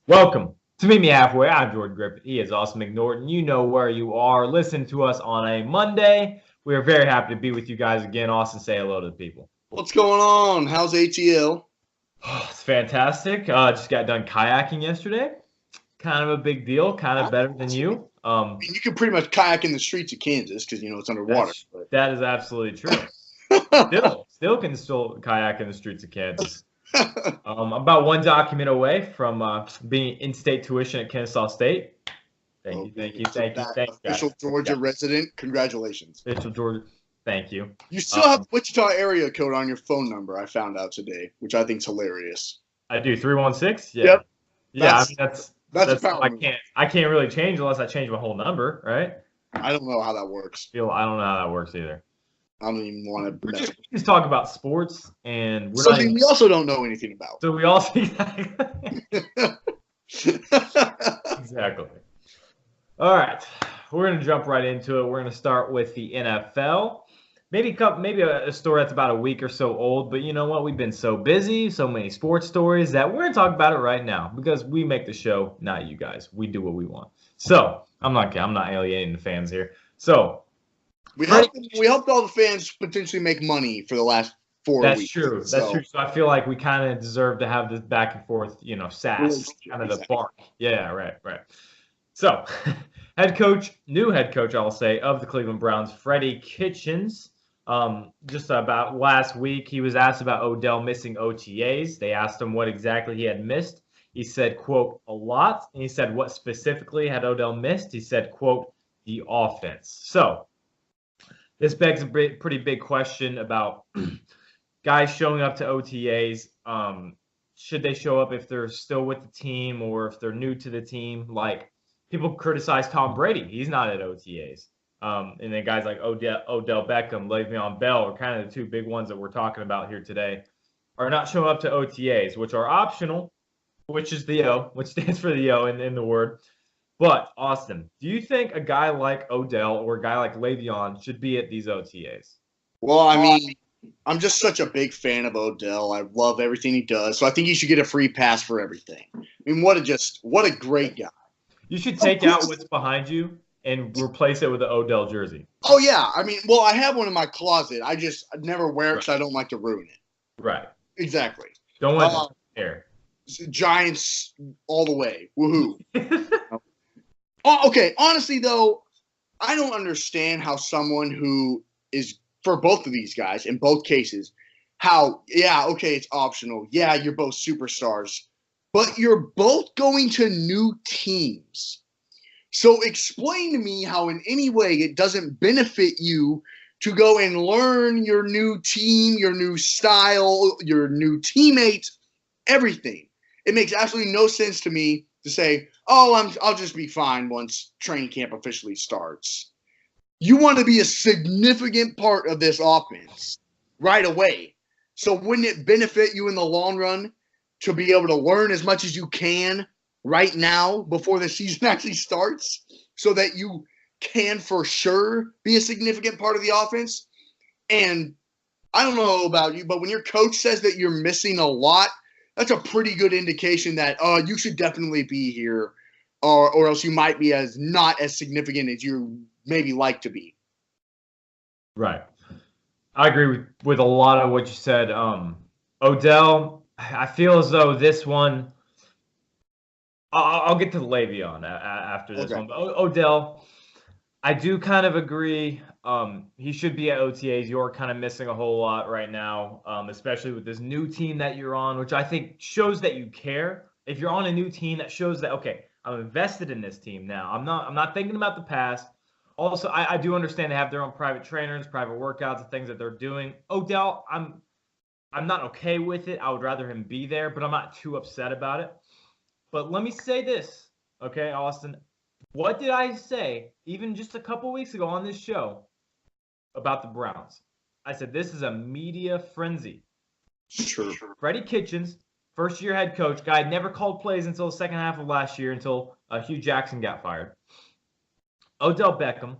Welcome to Meet Me Halfway. I'm Jordan Griffin. He is Austin McNorton. You know where you are. Listen to us on a Monday. We are very happy to be with you guys again. Austin, say hello to the people. What's going on? How's ATL? It's fantastic. Just got done kayaking yesterday. Kind of a big deal. Kind of better than you. You can pretty much kayak in the streets of Kansas because it's underwater. That is absolutely true. Still can kayak in the streets of Kansas. I'm about one document away from being in-state tuition at Kennesaw State. Thank you. Official Georgia resident, congratulations. Official Georgia, thank you. You still have Wichita area code on your phone number, I found out today, which I think is hilarious. I do, 316? Yeah. Yep. Yeah, I mean, that's I can't really change unless I change my whole number, right? I don't know how that works. I don't know how that works either. I don't even want to. We just talk about sports, and we also don't know anything about. So we also exactly. All right, we're gonna jump right into it. We're gonna start with the NFL. Maybe a story that's about a week or so old, but you know what? We've been so busy, so many sports stories that we're gonna talk about it right now because we make the show, not you guys. We do what we want. So I'm not alienating the fans here. So. We helped all the fans potentially make money for the last 4 weeks. That's true. That's true. So I feel like we kind of deserve to have this back and forth, sass, kind of the bark. Yeah, right. So, new head coach, I'll say, of the Cleveland Browns, Freddie Kitchens. Just about last week, he was asked about Odell missing OTAs. They asked him what exactly he had missed. He said, quote, a lot. And he said, what specifically had Odell missed? He said, quote, the offense. So, this begs a pretty big question about guys showing up to OTAs. Should they show up if they're still with the team or if they're new to the team? Like, people criticize Tom Brady. He's not at OTAs. And then guys like Odell Beckham, Le'Veon Bell are kind of the two big ones that we're talking about here today, are not showing up to OTAs, which are optional, which is the O, which stands for the O in the word. But, Austin, do you think a guy like Odell or a guy like Le'Veon should be at these OTAs? Well, I mean, I'm just such a big fan of Odell. I love everything he does. So I think he should get a free pass for everything. I mean, what a great guy. You should take out what's behind you and replace it with an Odell jersey. Oh, yeah. I mean, well, I have one in my closet. I never wear it because I don't like to ruin it. Right. Exactly. Don't want to hair. Giants all the way. Woohoo. Oh, okay. Honestly, though, I don't understand how someone who is, for both of these guys, in both cases, it's optional. Yeah, you're both superstars. But you're both going to new teams. So explain to me how in any way it doesn't benefit you to go and learn your new team, your new style, your new teammates, everything. It makes absolutely no sense to me to say, I'll just be fine once training camp officially starts. You want to be a significant part of this offense right away. So wouldn't it benefit you in the long run to be able to learn as much as you can right now before the season actually starts so that you can for sure be a significant part of the offense? And I don't know about you, but when your coach says that you're missing a lot, that's a pretty good indication that you should definitely be here, or else you might be not as significant as you maybe like to be. Right. I agree with a lot of what you said. Odell, I feel as though this one, I'll get to Le'Veon after this one. But Odell, I do kind of agree. He should be at OTAs. You're kind of missing a whole lot right now, especially with this new team that you're on, which I think shows that you care. If you're on a new team, that shows that, okay, I'm invested in this team now. I'm not thinking about the past. Also, I do understand they have their own private trainers, private workouts, and things that they're doing. Odell, I'm not okay with it. I would rather him be there, but I'm not too upset about it. But let me say this, okay, Austin. What did I say even just a couple weeks ago on this show about the Browns? I said this is a media frenzy. Sure. Freddie Kitchens, first-year head coach, guy never called plays until the second half of last year until Hugh Jackson got fired. Odell Beckham,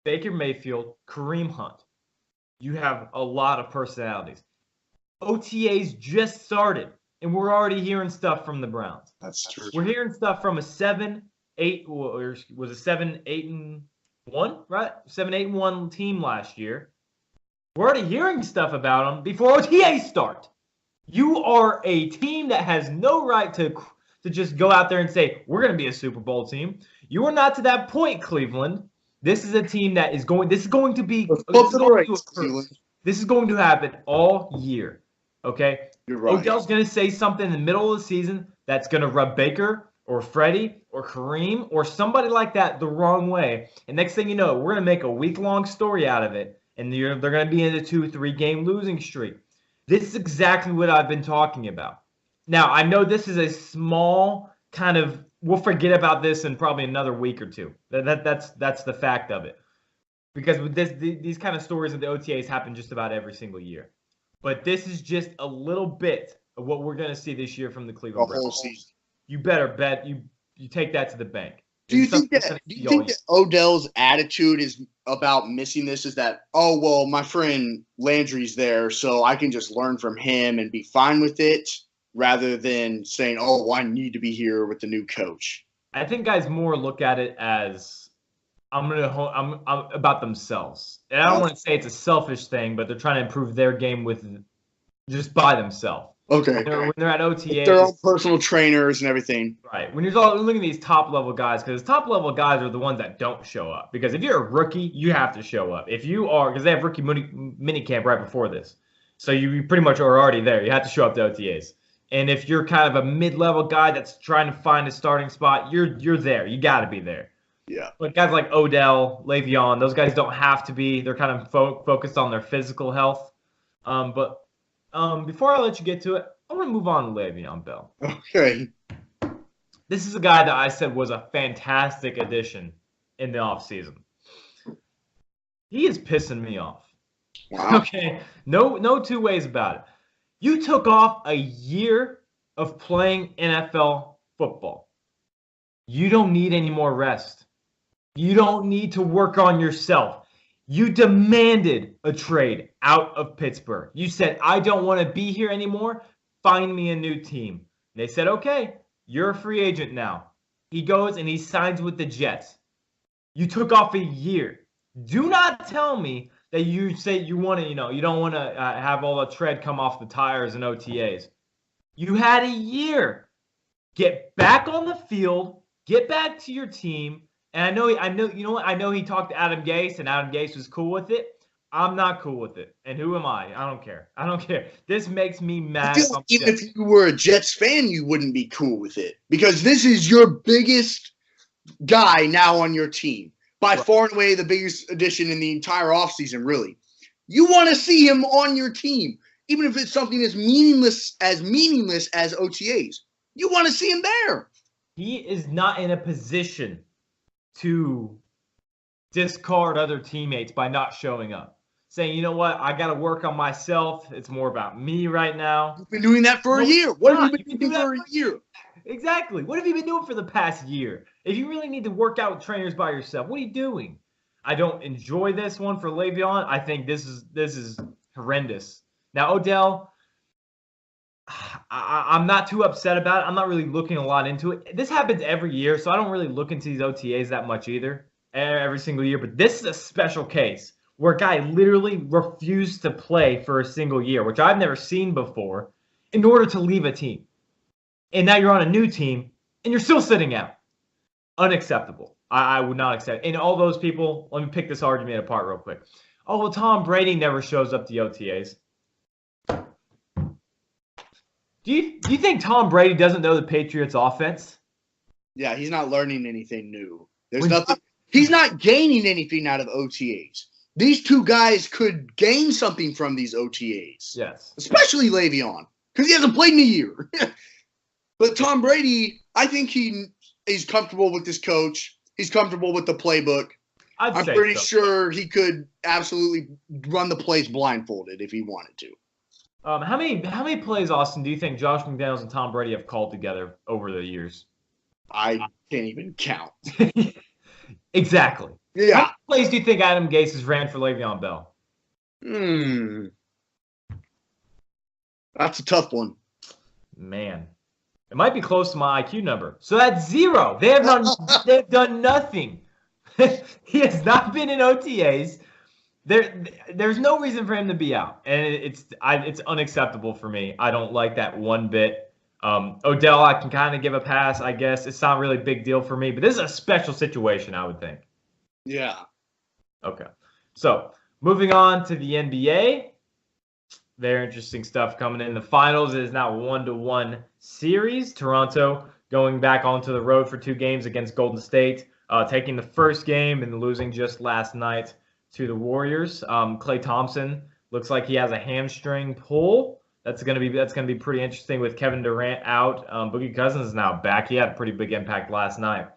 Baker Mayfield, Kareem Hunt. You have a lot of personalities. OTAs just started. and we're already hearing stuff from the Browns. That's true. We're hearing stuff from a 7-8, or was it 7-8-1, right? 7-8-1 team last year. We're already hearing stuff about them before OTAs start. You are a team that has no right to just go out there and say, we're going to be a Super Bowl team. You are not to that point, Cleveland. This is a team that is going – this is going to be – this is going to happen all year, okay? You're right. Odell's going to say something in the middle of the season that's going to rub Baker or Freddie or Kareem or somebody like that the wrong way. And next thing you know, we're going to make a week-long story out of it, and they're going to be in a 2-3 game losing streak. This is exactly what I've been talking about. Now, I know this is a small kind of – we'll forget about this in probably another week or two. That's the fact of it. Because with these kind of stories of the OTAs happen just about every single year. But this is just a little bit of what we're going to see this year from the Cleveland Browns. Whole season. You better bet you take that to the bank. Do you think that Odell's attitude is about missing this is that, oh, well, my friend Landry's there, so I can just learn from him and be fine with it, rather than saying, oh, well, I need to be here with the new coach? I think guys more look at it as I'm about themselves. And I don't want to say it's a selfish thing, but they're trying to improve their game with just by themselves. Okay. When they're at OTAs. Their own personal trainers and everything. Right. When you're looking at these top-level guys, because top-level guys are the ones that don't show up. Because if you're a rookie, you have to show up. If you are, because they have rookie mini camp right before this. So you pretty much are already there. You have to show up to OTAs. And if you're kind of a mid-level guy that's trying to find a starting spot, you're there. You got to be there. Yeah. But guys like Odell, Le'Veon, those guys don't have to be. They're kind of focused on their physical health. But before I let you get to it, I want to move on to Le'Veon Bell. Okay. This is a guy that I said was a fantastic addition in the offseason. He is pissing me off. Wow. Okay. No two ways about it. You took off a year of playing NFL football. You don't need any more rest. You don't need to work on yourself. You demanded a trade out of Pittsburgh. You said, I don't want to be here anymore. Find me a new team. They said, okay, you're a free agent now. He goes and he signs with the Jets. You took off a year. Do not tell me that you say you want to, you don't want to have all the tread come off the tires and OTAs. You had a year. Get back on the field. Get back to your team. And I know, you know what? I know he talked to Adam Gase, and Adam Gase was cool with it. I'm not cool with it. And who am I? I don't care. This makes me mad. Even if you were a Jets fan, you wouldn't be cool with it. Because this is your biggest guy now on your team. By far and away the biggest addition in the entire offseason, really. You want to see him on your team. Even if it's something as meaningless as OTAs. You want to see him there. He is not in a position to discard other teammates by not showing up. Saying, you know what, I got to work on myself. It's more about me right now. You've been doing that for a year. What have you been doing for a year? Exactly. What have you been doing for the past year? If you really need to work out with trainers by yourself, what are you doing? I don't enjoy this one for Le'Veon. I think this is horrendous. Now, Odell, I'm not too upset about it. I'm not really looking a lot into it. This happens every year, so I don't really look into these OTAs that much either, every single year. But this is a special case where a guy literally refused to play for a single year, which I've never seen before, in order to leave a team. And now you're on a new team, and you're still sitting out. Unacceptable. I would not accept it. And all those people, let me pick this argument apart real quick. Oh, well, Tom Brady never shows up to the OTAs. Do you think Tom Brady doesn't know the Patriots offense? Yeah, he's not learning anything new. There's nothing. He's not gaining anything out of OTAs. These two guys could gain something from these OTAs. Yes. Especially Le'Veon, because he hasn't played in a year. But Tom Brady, I think he's comfortable with this coach. He's comfortable with the playbook. I'm pretty sure he could absolutely run the plays blindfolded if he wanted to. How many plays, Austin, do you think Josh McDaniels and Tom Brady have called together over the years? I can't even count. Exactly. Yeah. How many plays do you think Adam Gase has ran for Le'Veon Bell? That's a tough one. Man, it might be close to my IQ number. So that's 0. They've done nothing. He has not been in OTAs. There's no reason for him to be out, and it's unacceptable for me. I don't like that one bit. Odell, I can kind of give a pass, I guess. It's not really a big deal for me, but this is a special situation, I would think. Yeah. Okay. So moving on to the NBA. Very interesting stuff coming in. The finals is now 1-1 series. Toronto going back onto the road for 2 games against Golden State, taking the first game and losing just last night to the Warriors. Klay Thompson looks like he has a hamstring pull. That's gonna be pretty interesting with Kevin Durant out. Boogie Cousins is now back. He had a pretty big impact last night.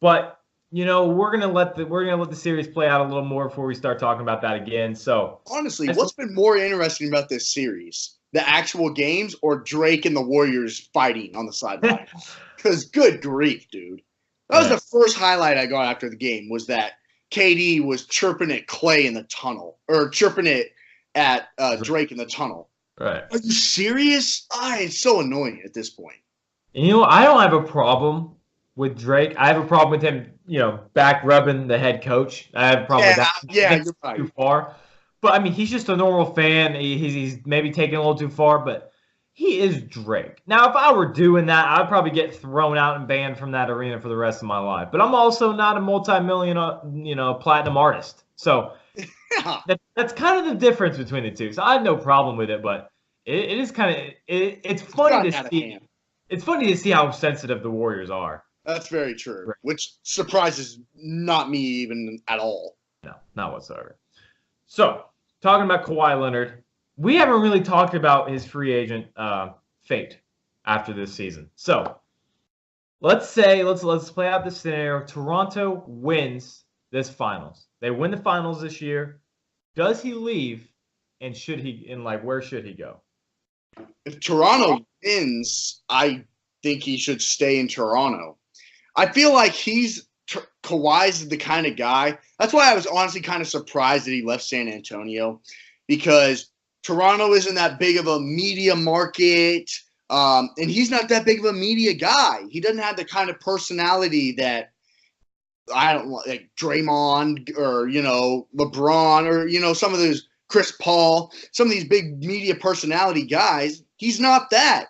But we're gonna let the series play out a little more before we start talking about that again. So honestly, what's been more interesting about this series? The actual games or Drake and the Warriors fighting on the sideline? Because good grief, dude. That was the first highlight I got after the game was that KD was chirping at Klay in the tunnel, or chirping it at Drake in the tunnel. Right. Are you serious? It's so annoying at this point. I don't have a problem with Drake. I have a problem with him, back rubbing the head coach. I have a problem with that. Yeah, you're right. Too far. But, I mean, he's just a normal fan. He's maybe taking a little too far, but he is Drake. Now, if I were doing that, I'd probably get thrown out and banned from that arena for the rest of my life. But I'm also not a multi-million, platinum artist. So that's kind of the difference between the two. So I have no problem with it, but it is kind of it's funny to see. It's funny to see how sensitive the Warriors are. That's very true, which surprises not me even at all. No, not whatsoever. So, talking about Kawhi Leonard, we haven't really talked about his free agent fate after this season. So, let's play out this scenario. Toronto wins this finals. They win the finals this year. Does he leave, and where should he go? If Toronto wins, I think he should stay in Toronto. I feel like Kawhi's the kind of guy. That's why I was honestly kind of surprised that he left San Antonio, because Toronto isn't that big of a media market, and he's not that big of a media guy. He doesn't have the kind of personality that like Draymond or LeBron or some of those Chris Paul, some of these big media personality guys. He's not that.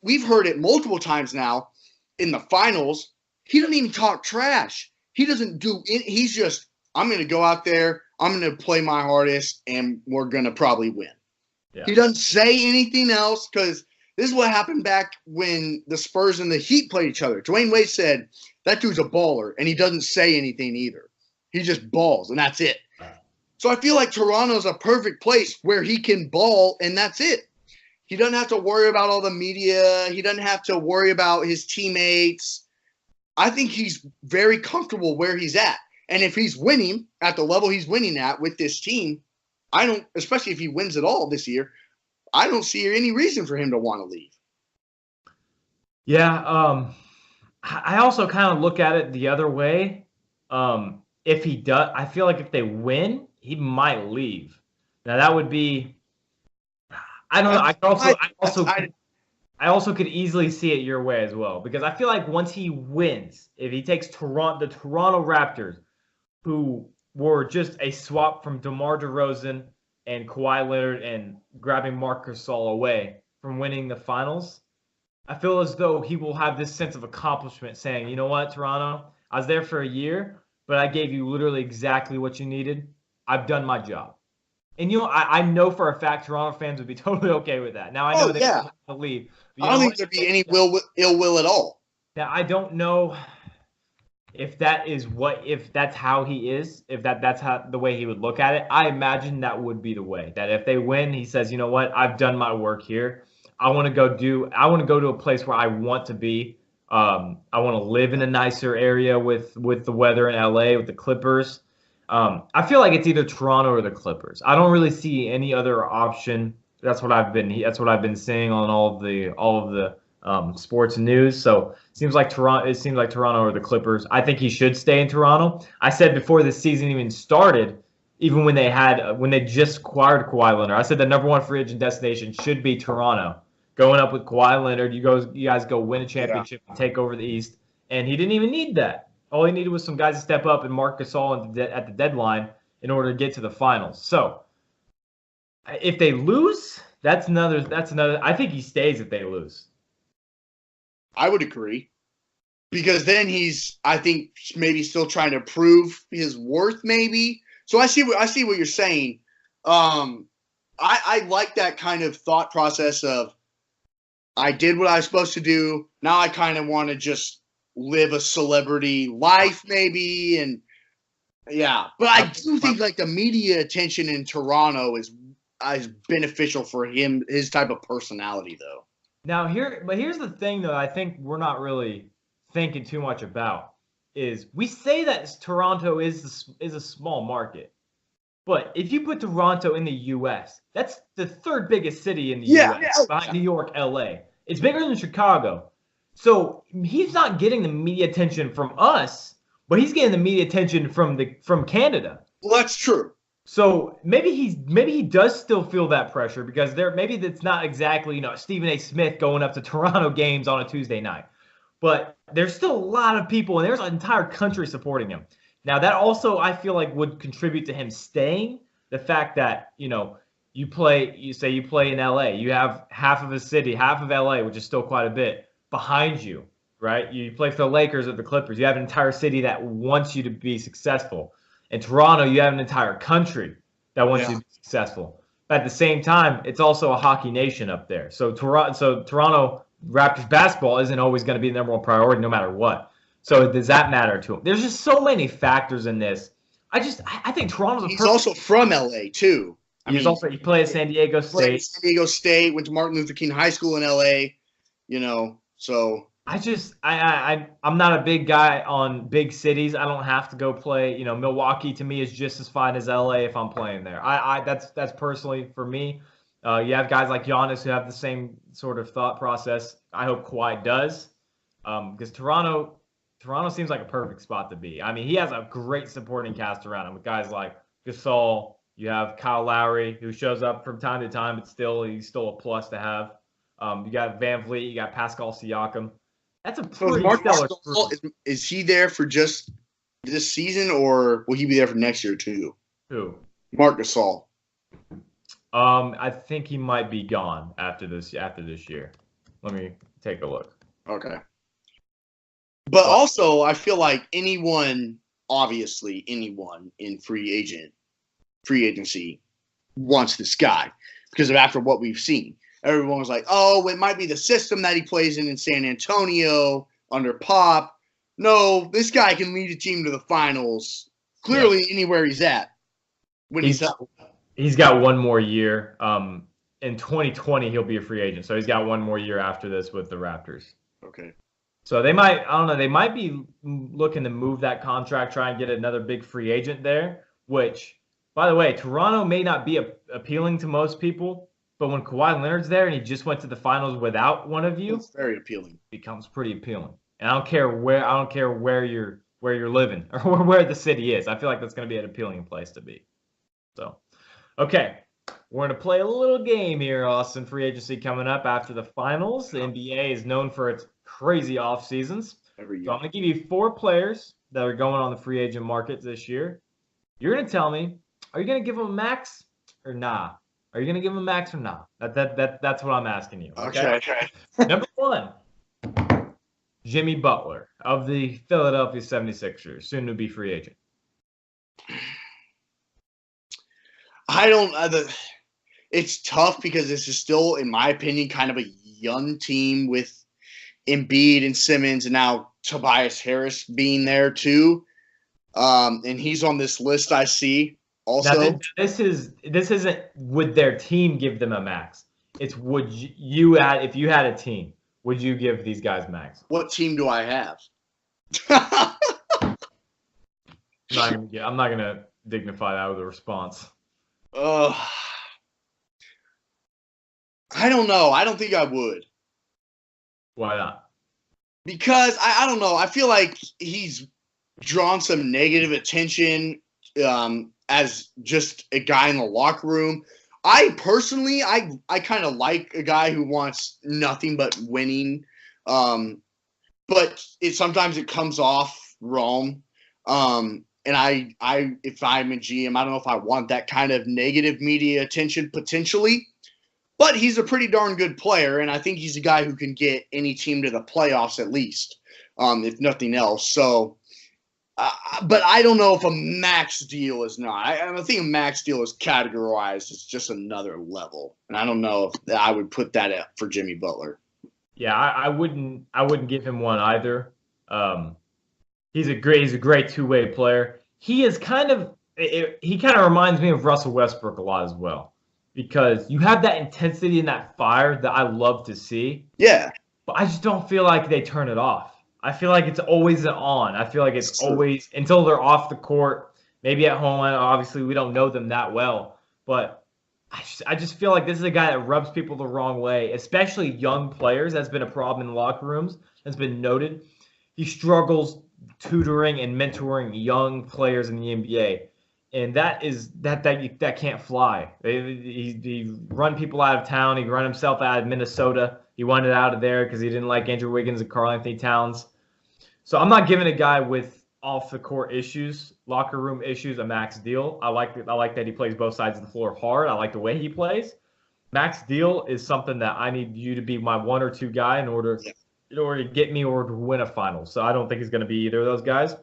We've heard it multiple times now. In the finals, he doesn't even talk trash. He doesn't do it. He's just, I'm going to go out there, I'm going to play my hardest, and we're going to probably win. Yeah. He doesn't say anything else, because this is what happened back when the Spurs and the Heat played each other. Dwayne Wade said, that dude's a baller, and he doesn't say anything either. He just balls, and that's it. So I feel like Toronto's a perfect place where he can ball, and that's it. He doesn't have to worry about all the media. He doesn't have to worry about his teammates. I think he's very comfortable where he's at. And if he's winning at the level he's winning at with this team, especially if he wins it all this year, I don't see any reason for him to want to leave. Yeah. I also kind of look at it the other way. If he does, I feel like if they win, he might leave. Now that would be, I don't know. I also could easily see it your way as well, because I feel like once he wins, if he takes the Toronto Raptors, who were just a swap from DeMar DeRozan and Kawhi Leonard and grabbing Marc Gasol away from winning the finals, I feel as though he will have this sense of accomplishment, saying, you know what, Toronto, I was there for a year, but I gave you literally exactly what you needed. I've done my job. And, I know for a fact Toronto fans would be totally okay with that. Now, I know they're going to leave. I don't think there'd be any ill will at all. Now, I don't know if that's how he is, if that's how the way he would look at it. I imagine that would be the way. That if they win, he says, you know what, I've done my work here. I want to go to a place where I want to be. I want to live in a nicer area with the weather in LA, with the Clippers. I feel like it's either Toronto or the Clippers. I don't really see any other option. That's what I've been seeing on all of the sports news. So it seems like Toronto or the Clippers. I think he should stay in Toronto. I said before the season even started, even when they just acquired Kawhi Leonard, I said the number one free agent destination should be Toronto, going up with Kawhi Leonard. You guys go win a championship and take over the East. And he didn't even need that. All he needed was some guys to step up and Marc Gasol at the deadline in order to get to the finals. So if they lose, that's another. I think he stays if they lose. I would agree. Because then he's, I think, maybe still trying to prove his worth, maybe. So I see what you're saying. I like that kind of thought process of, I did what I was supposed to do. Now I kind of want to just live a celebrity life, maybe, and yeah. But I do think like the media attention in Toronto is beneficial for him, his type of personality, though. Now here's the thing, though. I think we're not really thinking too much about is we say that Toronto is a small market, but if you put Toronto in the U.S., that's the third biggest city in the U.S. behind New York, L.A. It's bigger than Chicago, so he's not getting the media attention from us, but he's getting the media attention from Canada. Well, that's true. So maybe he does still feel that pressure because maybe that's not exactly Stephen A. Smith going up to Toronto games on a Tuesday night. But there's still a lot of people, and there's an entire country supporting him. Now, that also, I feel like, would contribute to him staying. The fact that, you play in L.A., you have half of a city, half of L.A., which is still quite a bit, behind you, right? You play for the Lakers or the Clippers. You have an entire city that wants you to be successful. In Toronto, you have an entire country that wants you to be successful. But at the same time, it's also a hockey nation up there. So Toronto Raptors basketball isn't always going to be the number one priority no matter what. So does that matter to him? There's just so many factors in this. I think Toronto's He's also from LA too. He played at San Diego State. San Diego State, went to Martin Luther King High School in LA, so I'm not a big guy on big cities. I don't have to go play, Milwaukee to me is just as fine as LA if I'm playing there. That's personally for me. You have guys like Giannis who have the same sort of thought process. I hope Kawhi does, because Toronto seems like a perfect spot to be. I mean, he has a great supporting cast around him with guys like Gasol. You have Kyle Lowry, who shows up from time to time, but he's still a plus to have. You got Van Vliet, you got Pascal Siakam. That's a pretty stellar group. Is he there for just this season, or will he be there for next year too? Who? Marc Gasol. I think he might be gone after this year. Let me take a look. Okay. But also, I feel like anyone in free agency wants this guy because of after what we've seen. Everyone was like, oh, it might be the system that he plays in San Antonio under Pop. No, this guy can lead a team to the finals clearly anywhere he's at when he's healthy. He's got one more year. In 2020, he'll be a free agent. So he's got one more year after this with the Raptors. Okay. So they might be looking to move that contract, try and get another big free agent there, which, by the way, Toronto may not be appealing to most people, but when Kawhi Leonard's there and he just went to the finals without one of you, it's very appealing. It becomes pretty appealing. And I don't care where you're living or where the city is. I feel like that's going to be an appealing place to be. So, okay. We're going to play a little game here, Austin. Free agency coming up after the finals. The NBA is known for its crazy off seasons. Every year. So I'm going to give you 4 players that are going on the free agent market this year. You're going to tell me, are you going to give them a max or nah? Are you going to give them a max or nah? That's what I'm asking you. Okay. Number 1, Jimmy Butler of the Philadelphia 76ers, soon to be free agent. It's tough because this is still, in my opinion, kind of a young team with Embiid and Simmons and now Tobias Harris being there too. And he's on this list I see also. Now, this isn't would their team give them a max. It's would you if you had a team, would you give these guys max? What team do I have? I'm not gonna dignify that with a response. I don't know. I don't think I would. Why not? Because I don't know. I feel like he's drawn some negative attention as just a guy in the locker room. I personally, I kind of like a guy who wants nothing but winning, but sometimes it comes off wrong. And if I'm a GM, I don't know if I want that kind of negative media attention potentially. But he's a pretty darn good player, and I think he's a guy who can get any team to the playoffs at least, if nothing else. So, but I don't know if a max deal is not. I think a max deal is categorized as just another level, and I don't know if I would put that up for Jimmy Butler. Yeah, I wouldn't give him one either. He's a great two-way player. He is kind of reminds me of Russell Westbrook a lot as well. Because you have that intensity and that fire that I love to see. Yeah. But I just don't feel like they turn it off. I feel like it's always on. I feel like it's always until they're off the court, maybe at home. Obviously, we don't know them that well. But I just feel like this is a guy that rubs people the wrong way, especially young players. That's been a problem in the locker rooms. That's been noted. He struggles tutoring and mentoring young players in the NBA. And that can't fly. He run people out of town. He run himself out of Minnesota. He wanted out of there because he didn't like Andrew Wiggins and Karl Anthony Towns. So I'm not giving a guy with off the court issues, locker room issues, a max deal. I like that he plays both sides of the floor hard. I like the way he plays. Max deal is something that I need you to be my one or two guy in order to get me or to win a final. So I don't think he's going to be either of those guys.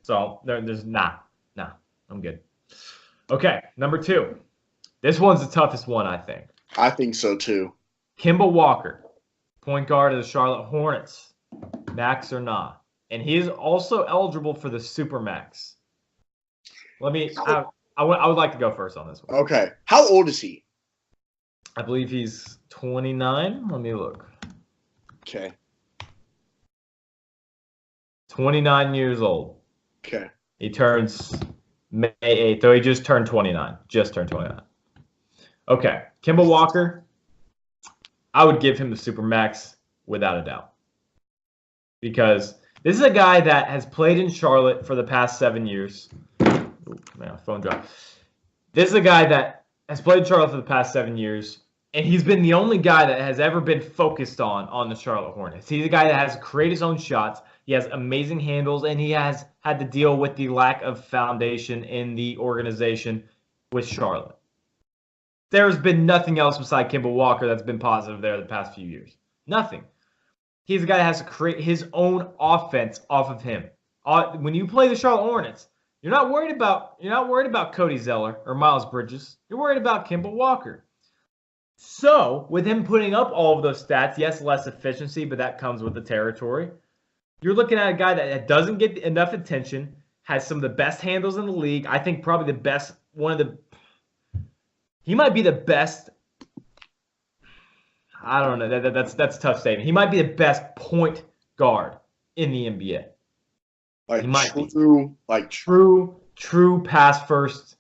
So there's nah, I'm good. Okay, number 2. This one's the toughest one, I think. I think so, too. Kemba Walker, point guard of the Charlotte Hornets, max or not. And he is also eligible for the Supermax. I would like to go first on this one. Okay. How old is he? I believe he's 29. Let me look. Okay. 29 years old. Okay. He turns May 8th, though he just turned 29. Just turned 29. Okay. Kemba Walker, I would give him the Supermax without a doubt. Because this is a guy that has played in Charlotte for the past 7 years. Ooh, man, phone dropped. This is a guy that has played in Charlotte for the past 7 years, and he's been the only guy that has ever been focused on the Charlotte Hornets. He's a guy that has created his own shots. He has amazing handles, and he has had to deal with the lack of foundation in the organization with Charlotte. There's been nothing else beside Kemba Walker that's been positive there the past few years. Nothing. He's a guy that has to create his own offense off of him. When you play the Charlotte Hornets, you're not worried about Cody Zeller or Miles Bridges. You're worried about Kemba Walker. So, with him putting up all of those stats, yes, less efficiency, but that comes with the territory. You're looking at a guy that doesn't get enough attention, has some of the best handles in the league. I think probably the best, he might be the best. I don't know. That's a tough statement. He might be the best point guard in the NBA. Like he might true pass first,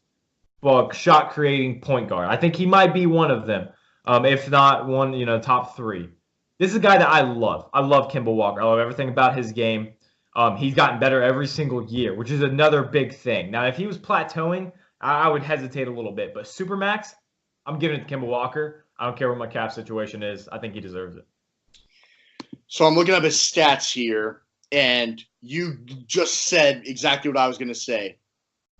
shot creating point guard. I think he might be one of them. If not one, top 3. This is a guy that I love. I love Kemba Walker. I love everything about his game. He's gotten better every single year, which is another big thing. Now, if he was plateauing, I would hesitate a little bit. But Supermax, I'm giving it to Kemba Walker. I don't care what my cap situation is. I think he deserves it. So I'm looking up his stats here, and you just said exactly what I was going to say.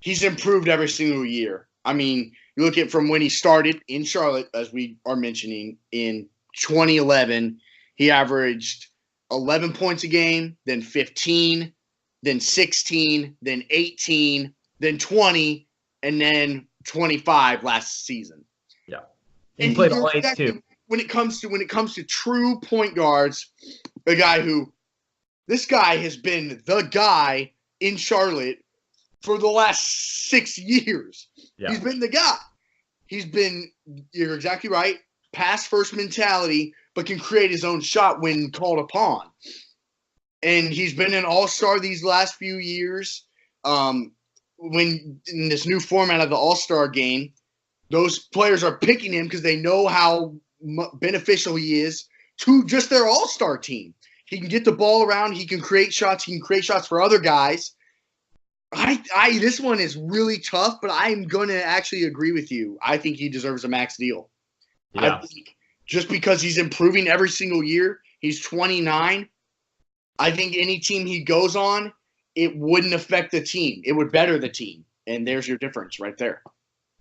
He's improved every single year. I mean, you look at from when he started in Charlotte, as we are mentioning, in 2011, he averaged 11 points a game, then 15, then 16, then 18, then 20, and then 25 last season. Yeah. He played all 8 too. When it comes to true point guards, this guy has been the guy in Charlotte for the last 6 years. Yeah. He's been the guy. You're exactly right, pass first mentality, but can create his own shot when called upon. And he's been an all-star these last few years. When in this new format of the all-star game, those players are picking him because they know how beneficial he is to just their all-star team. He can get the ball around. He can create shots. He can create shots for other guys. This one is really tough, but I'm going to actually agree with you. I think he deserves a max deal. Yeah. I think just because he's improving every single year, he's 29. I think any team he goes on, it wouldn't affect the team. It would better the team. And there's your difference right there.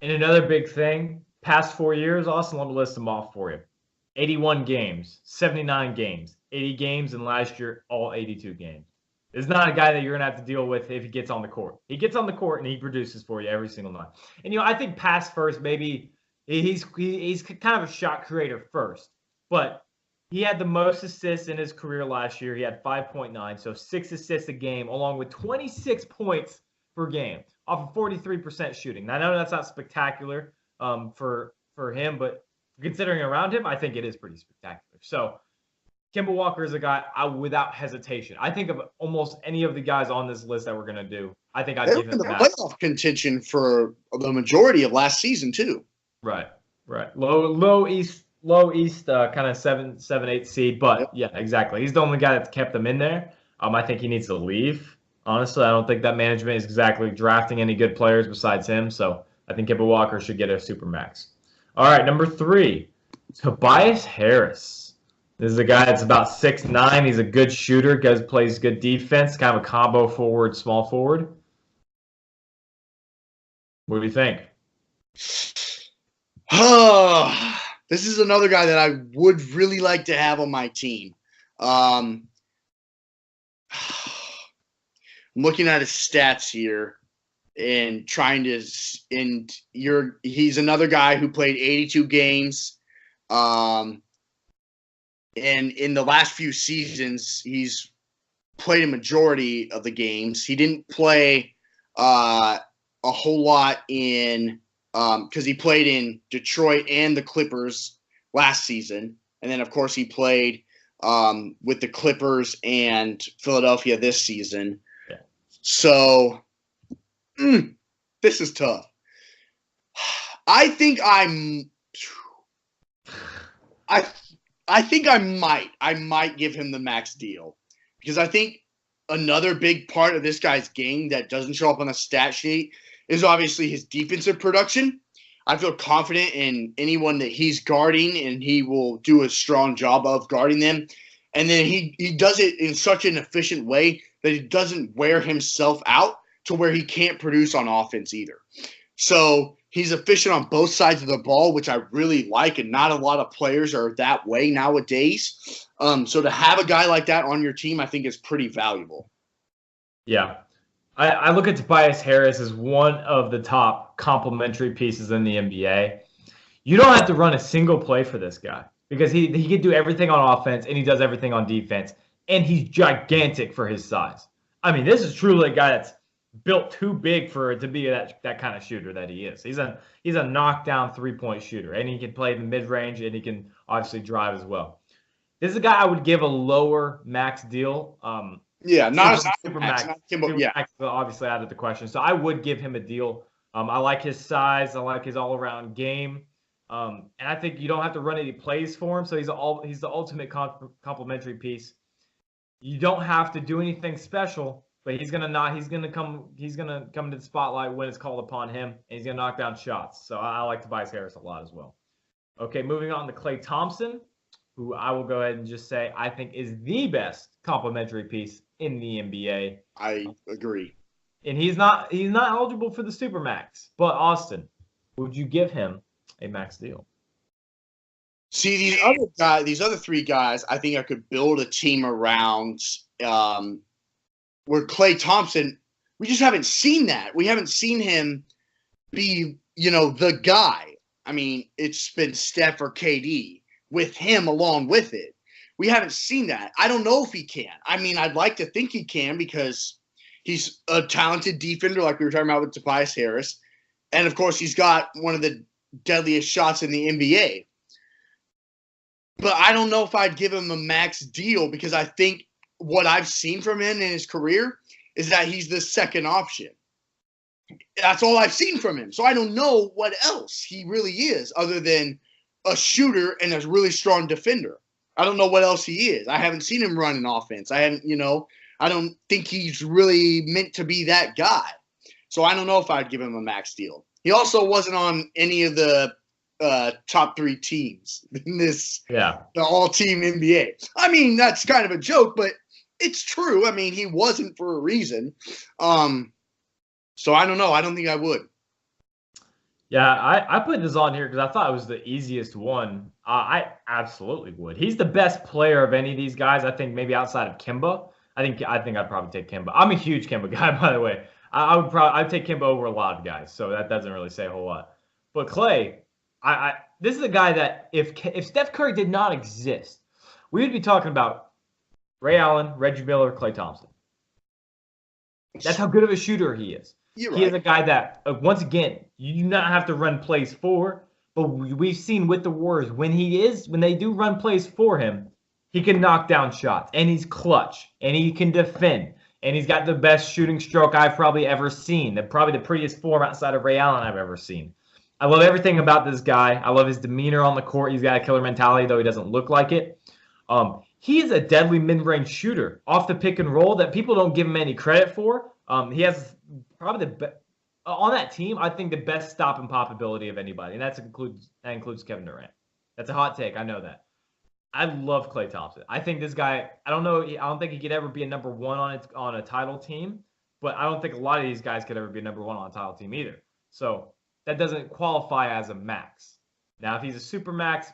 And another big thing, past 4 years, Austin, let me list them off for you. 81 games, 79 games, 80 games, and last year, all 82 games. It's not a guy that you're going to have to deal with if he gets on the court. He gets on the court and he produces for you every single night. And, I think pass first, maybe he's kind of a shot creator first. But he had the most assists in his career last year. He had 5.9, so 6 assists a game, along with 26 points per game off of 43% shooting. Now, I know that's not spectacular for him, but considering around him, I think it is pretty spectacular. So Kemba Walker is a guy without hesitation. I think of almost any of the guys on this list that we're going to do. I think I'd give him the that. Playoff contention for the majority of last season too. Right. Low East, kind of 7-8 seed, but yeah, exactly. He's the only guy that's kept them in there. I think he needs to leave. Honestly, I don't think that management is exactly drafting any good players besides him. So I think Kemba Walker should get a super max. All right, number 3, Tobias Harris. This is a guy that's about 6'9". He's a good shooter, plays good defense, kind of a combo forward, small forward. What do you think? This is another guy that I would really like to have on my team. I'm looking at his stats here and trying to he's another guy who played 82 games. And in the last few seasons, he's played a majority of the games. He didn't play a whole lot in because he played in Detroit and the Clippers last season. And then, of course, he played with the Clippers and Philadelphia this season. Yeah. So this is tough. I think I might give him the max deal because I think another big part of this guy's game that doesn't show up on the stat sheet is obviously his defensive production. I feel confident in anyone that he's guarding, and he will do a strong job of guarding them. And then he does it in such an efficient way that he doesn't wear himself out to where he can't produce on offense either. So he's efficient on both sides of the ball, which I really like, and not a lot of players are that way nowadays. So to have a guy like that on your team, I think is pretty valuable. Yeah. I look at Tobias Harris as one of the top complementary pieces in the NBA. You don't have to run a single play for this guy because he can do everything on offense and he does everything on defense, and he's gigantic for his size. I mean, this is truly a guy that's built too big for it to be that kind of shooter that he is. He's a knockdown 3-point shooter, and he can play in the mid-range, and he can obviously drive as well. This is a guy I would give a lower max deal. Not a super max. Super max is obviously out of the question. So I would give him a deal. I like his size. I like his all-around game. And I think you don't have to run any plays for him. So he's the ultimate complementary piece. You don't have to do anything special, but he's gonna come into the spotlight when it's called upon him, and he's gonna knock down shots. So I like Tobias Harris a lot as well. Okay, moving on to Klay Thompson, who I will go ahead and just say I think is the best complementary piece in the NBA. I agree. And he's not eligible for the Supermax. But Austin, would you give him a max deal? See, these other 3 guys, I think I could build a team around where Klay Thompson, we just haven't seen that. We haven't seen him be, the guy. I mean, it's been Steph or KD with him along with it. We haven't seen that. I don't know if he can. I mean, I'd like to think he can because he's a talented defender like we were talking about with Tobias Harris. And, of course, he's got one of the deadliest shots in the NBA. But I don't know if I'd give him a max deal because I think what I've seen from him in his career is that he's the second option. That's all I've seen from him. So I don't know what else he really is other than a shooter and a really strong defender. I don't know what else he is. I haven't seen him run an offense. I haven't, I don't think he's really meant to be that guy. So I don't know if I'd give him a max deal. He also wasn't on any of the top 3 teams in the all-team NBA. I mean, that's kind of a joke, but it's true. I mean, he wasn't for a reason. So I don't know. I don't think I would. Yeah, I put this on here because I thought it was the easiest one. I absolutely would. He's the best player of any of these guys. I think maybe outside of Kimba. I think I'd probably take Kimba. I'm a huge Kimba guy, by the way. I'd take Kimba over a lot of guys. So that doesn't really say a whole lot. But Clay, this is a guy that if Steph Curry did not exist, we would be talking about Ray Allen, Reggie Miller, Klay Thompson. That's how good of a shooter he is. You're he is a guy that, once again, you do not have to run plays for, but we've seen with the Warriors, when they do run plays for him, he can knock down shots, and he's clutch, and he can defend, and he's got the best shooting stroke I've probably ever seen, probably the prettiest form outside of Ray Allen I've ever seen. I love everything about this guy. I love his demeanor on the court. He's got a killer mentality, though he doesn't look like it. He is a deadly mid-range shooter off the pick and roll that people don't give him any credit for. He has probably the best on that team. I think the best stop and pop ability of anybody, and that includes Kevin Durant. That's a hot take. I know that. I love Klay Thompson. I think this guy. I don't think he could ever be a number 1 on a title team, but I don't think a lot of these guys could ever be a number 1 on a title team either. So that doesn't qualify as a max. Now, if he's a super max,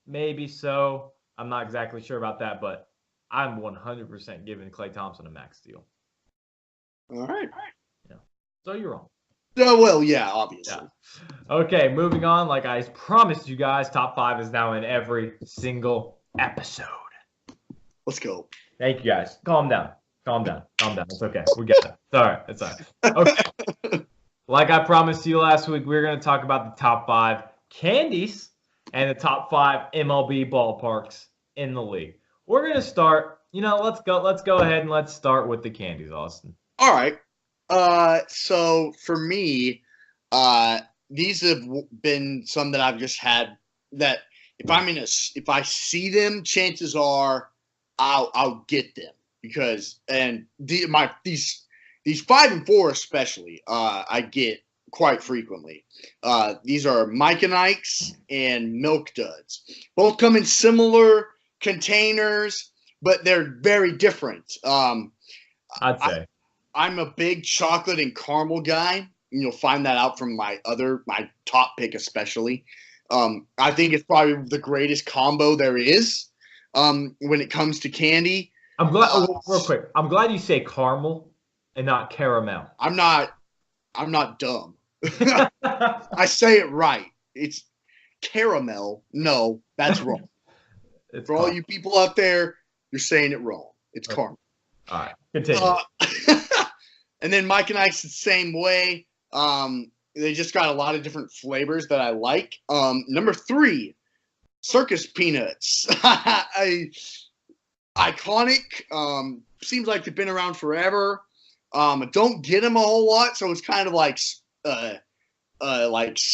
maybe so. I'm not exactly sure about that, but I'm 100% giving Klay Thompson a max deal. All right. Yeah. So you're wrong. Oh, well, yeah, obviously. Yeah. Okay, moving on. Like I promised you guys, top 5 is now in every single episode. Let's go. Thank you, guys. Calm down. It's okay. We get it. It's all right. It's all right. Okay. Like I promised you last week, we're going to talk about the top 5 candies and the top 5 MLB ballparks in the league. We're going to start, let's go ahead and let's start with the candies, Austin. All right. So for me, these have been some that I've just had that if I see them, chances are I'll get them because these 5 and 4 especially, I get quite frequently. These are Mike and Ike's and Milk Duds. Both come in similar containers, but they're very different. I'd say. I'm a big chocolate and caramel guy. You'll find that out from my top pick especially. I think it's probably the greatest combo there is when it comes to candy. I'm glad. Real quick, I'm glad you say caramel and not caramel. I'm not dumb. I say it right. It's caramel. No, that's wrong. For all you people out there, you're saying it wrong. It's caramel. All right, continue. And then Mike and Ike's the same way. They just got a lot of different flavors that I like. Number 3, Circus Peanuts. Iconic. Seems like they've been around forever. I don't get them a whole lot, so it's kind of like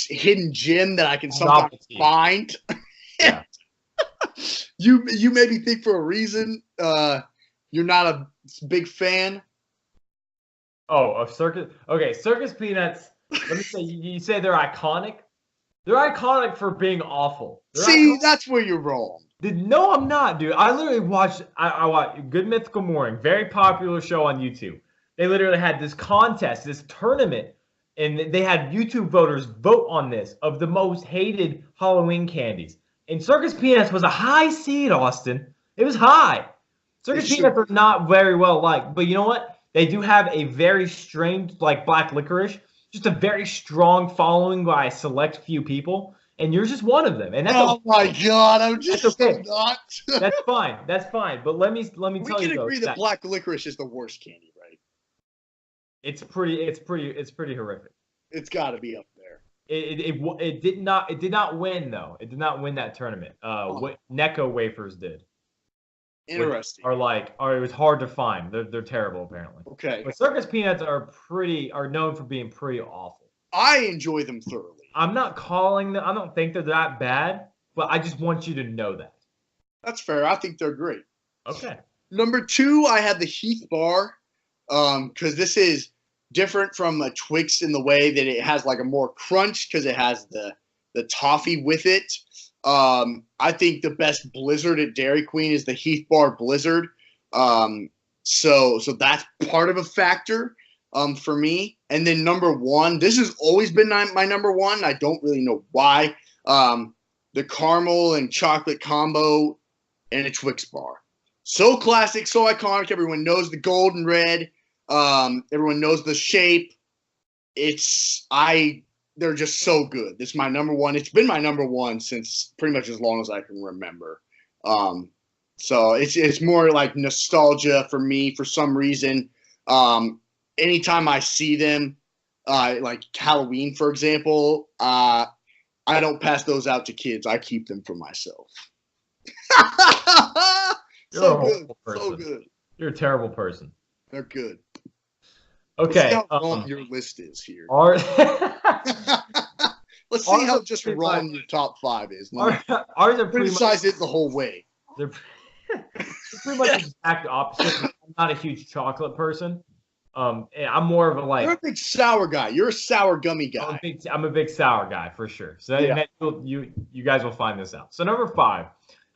hidden gem that I can sometimes find. Yeah. You maybe think for a reason you're not a big fan. Oh, of Circus. Okay, Circus Peanuts. Let me say, you say they're iconic. They're iconic for being awful. That's where you're wrong. No, I'm not, dude. I literally watched. I watched Good Mythical Morning, very popular show on YouTube. They literally had this contest, this tournament, and they had YouTube voters vote on this of the most hated Halloween candies. And Circus Peanuts was a high seed, Austin. It was high. Circus Peanuts are not very well liked, but you know what? They do have a very strange, like black licorice, just a very strong following by a select few people, and you're just one of them. And that's my God, I'm just okay. not. That's fine. That's fine. But let me tell you, we can agree that black licorice is the worst candy, right? It's pretty horrific. It's got to be up there. It did not win though. It did not win that tournament. Necco wafers did. Interesting. It was hard to find. They're terrible apparently. Okay. But Circus Peanuts are known for being pretty awful. I enjoy them thoroughly. I'm not calling them. I don't think they're that bad, but I just want you to know that. That's fair. I think they're great. Okay. Number 2, I had the Heath bar, because this is different from a Twix in the way that it has like a more crunch because it has the toffee with it. I think the best Blizzard at Dairy Queen is the Heath bar Blizzard. So that's part of a factor for me. And then number 1, this has always been my number 1. I don't really know why. The caramel and chocolate combo and a Twix bar. So classic, so iconic. Everyone knows the gold and red. Everyone knows the shape. They're just so good. This is my number 1. It's been my number 1 since pretty much as long as I can remember. So it's more like nostalgia for me for some reason. Anytime I see them, like Halloween, for example, I don't pass those out to kids. I keep them for myself. You're a horrible person. So good. You're a terrible person. They're good. Okay. Let's see how wrong your list is here. Let's see how just wrong your top 5 is. Ours are criticize it the whole way. They're pretty much the exact opposite. I'm not a huge chocolate person. I'm more of a like. You're a big sour guy. You're a sour gummy guy. I'm a big sour guy for sure. So you guys will find this out. So number 5,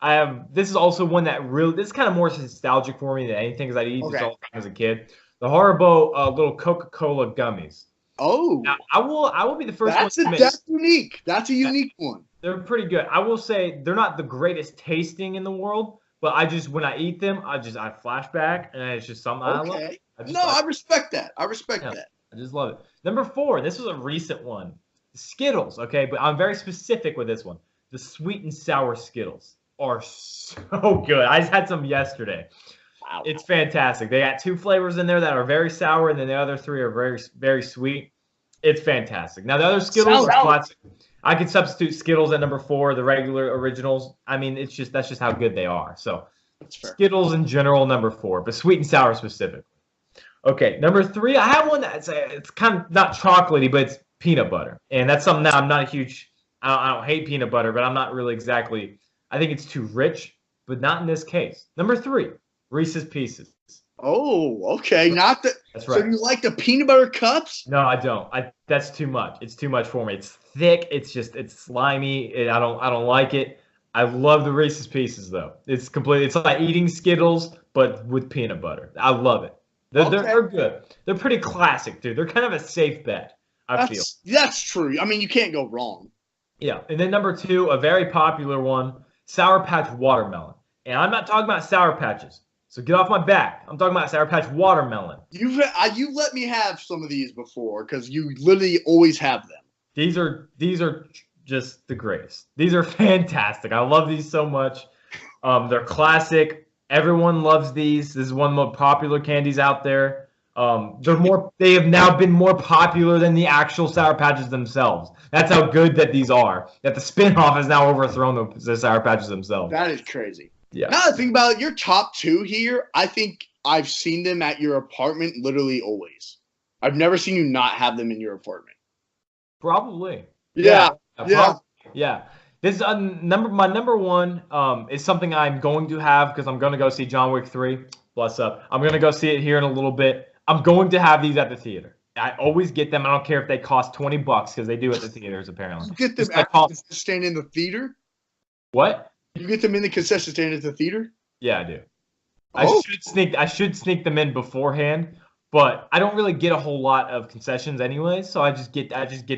I have. This is also one that really. This is kind of more nostalgic for me than anything because I eat this all the time as a kid. The Haribo little Coca-Cola gummies. Oh, now, I will be the first one to admit. That's unique. That's a unique one. They're pretty good. I will say they're not the greatest tasting in the world, but when I eat them, I flash back, and it's just something I love. I respect that. I respect that. I just love it. Number 4, this was a recent one. Skittles, okay, but I'm very specific with this one. The sweet and sour Skittles are so good. I just had some yesterday. Wow. It's fantastic. They got 2 flavors in there that are very sour, and then the other 3 are very, very sweet. It's fantastic. Now, the other Skittles are classic. I could substitute Skittles at number 4, the regular originals. I mean, that's just how good they are. So, Skittles in general, number 4, but sweet and sour specifically. Okay, number 3, I have one that's it's kind of not chocolatey, but it's peanut butter, and that's something that I'm not a huge. I don't hate peanut butter, but I'm not really exactly. I think it's too rich, but not in this case. Number 3. Reese's Pieces. Oh, okay. Not that. That's right. So you like the peanut butter cups? No, I don't. That's too much. It's too much for me. It's thick. It's slimy. I don't like it. I love the Reese's Pieces though. It's like eating Skittles but with peanut butter. I love it. They're good. They're pretty classic, dude. They're kind of a safe bet. I feel. That's true. I mean, you can't go wrong. Yeah, and then number 2, a very popular one, Sour Patch Watermelon. And I'm not talking about Sour Patches. So get off my back. I'm talking about Sour Patch Watermelon. You let me have some of these before because you literally always have them. These are just the greatest. These are fantastic. I love these so much. They're classic. Everyone loves these. This is one of the most popular candies out there. They have now been more popular than the actual Sour Patches themselves. That's how good that these are. That the spin-off has now overthrown the Sour Patches themselves. That is crazy. Yeah. Now that I think about it, your top 2 here, I think I've seen them at your apartment literally always. I've never seen you not have them in your apartment. Probably. Yeah. Yeah. This my number 1 is something I'm going to have because I'm going to go see John Wick 3. Bless up. I'm going to go see it here in a little bit. I'm going to have these at the theater. I always get them. I don't care if they cost $20 because they do at the theaters apparently. You get them at the concession stand in the theater? What? You get them in the concession stand at the theater? Yeah, I do. Oh. I should sneak them in beforehand, but I don't really get a whole lot of concessions anyway, so I just get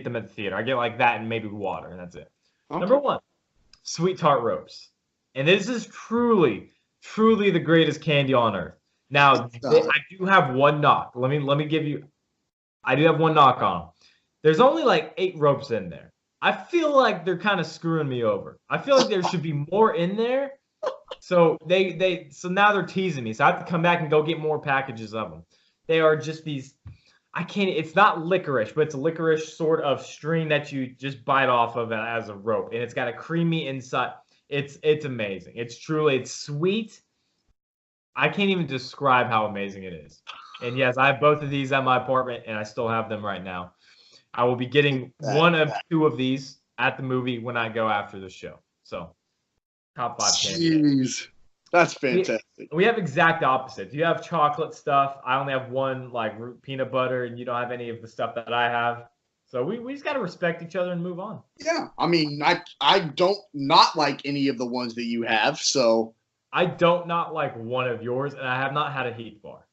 them at the theater. I get like that and maybe water, and that's it. Okay. Number 1, Sweet Tart Ropes. And this is truly the greatest candy on earth. Now, I do have one knock. Let me give you. I do have one knock on them. There's only like 8 ropes in there. I feel like they're kind of screwing me over. I feel like there should be more in there. So so now they're teasing me. So I have to come back and go get more packages of them. They are just these. It's not licorice, but it's a licorice sort of string that you just bite off of as a rope, and it's got a creamy inside. It's amazing. It's sweet. I can't even describe how amazing it is. And yes, I have both of these at my apartment, and I still have them right now. I will be getting one of 2 of these at the movie when I go after the show. So, top 5 candies. Jeez. That's fantastic. We have exact opposites. You have chocolate stuff. I only have one like root peanut butter, and you don't have any of the stuff that I have. So we just got to respect each other and move on. Yeah, I mean, I don't not like any of the ones that you have, so. I don't not like one of yours, and I have not had a Heath bar.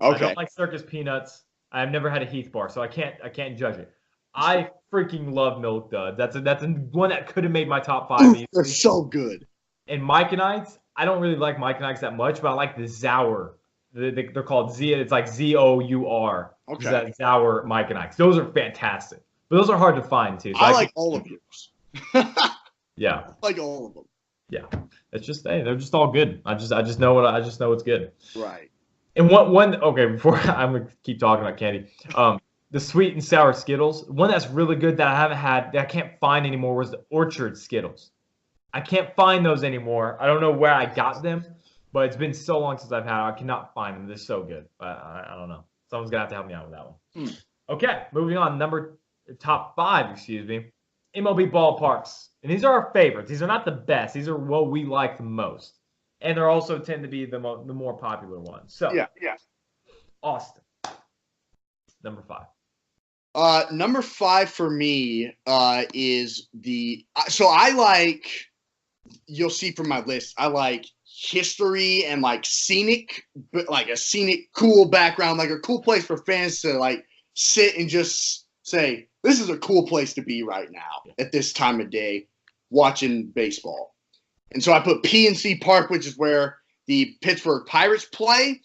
Okay. I don't like Circus Peanuts. I have never had a Heath bar, so I can't judge it. I freaking love Milk Duds. That's a one that could have made my top 5. They're so good. And Micanites, I don't really like Micanites that much, but I like the Zour. They're called Z. It's like Zour. Okay. That Zour Micanites. Those are fantastic, but those are hard to find too. So I like all of yours. Yeah. I like all of them. Yeah. It's just they're just all good. I just know it's good. Right. And one okay, before I'm gonna keep talking about candy. The sweet and sour Skittles. One that's really good that I haven't had that I can't find anymore was the Orchard Skittles. I can't find those anymore. I don't know where I got them, but it's been so long since I've had them. I cannot find them. They're so good. I don't know. Someone's gonna have to help me out with that one. Okay, moving on. Top 5, excuse me. MLB ballparks. And these are our favorites. These are not the best. These are what we like the most. And they're also tend to be the more popular ones. So yeah. Austin. Number 5. Number 5 for me is so I like, you'll see from my list, I like history and like scenic, but like a scenic cool background, like a cool place for fans to like sit and just say, this is a cool place to be right now at this time of day watching baseball. And so I put PNC Park, which is where the Pittsburgh Pirates play.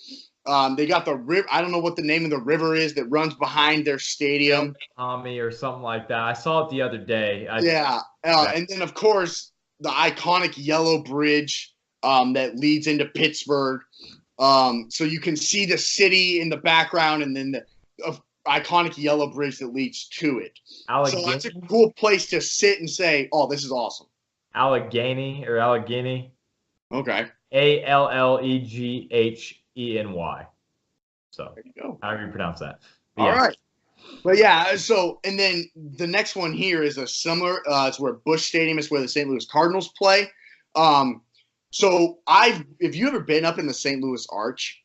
They got the river. I don't know what the name of the river is that runs behind their stadium. Tommy or something like that. I saw it the other day. And then, of course, the iconic yellow bridge that leads into Pittsburgh. So you can see the city in the background and then the iconic yellow bridge that leads to it. So that's a cool place to sit and say, oh, this is awesome. Allegheny. Okay. Allegheny. So there you go. However you pronounce that. All right. But yeah, so and then the next one here is a similar. It's where Busch Stadium is, where the St. Louis Cardinals play. So if you ever been up in the St. Louis Arch?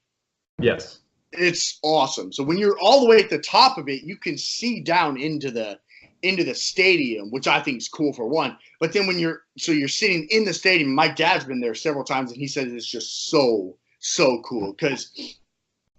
Yes. It's awesome. So when you're all the way at the top of it, you can see down into the stadium, which I think is cool for one. But then when you're sitting in the stadium, my dad's been there several times, and he says it's just so cool because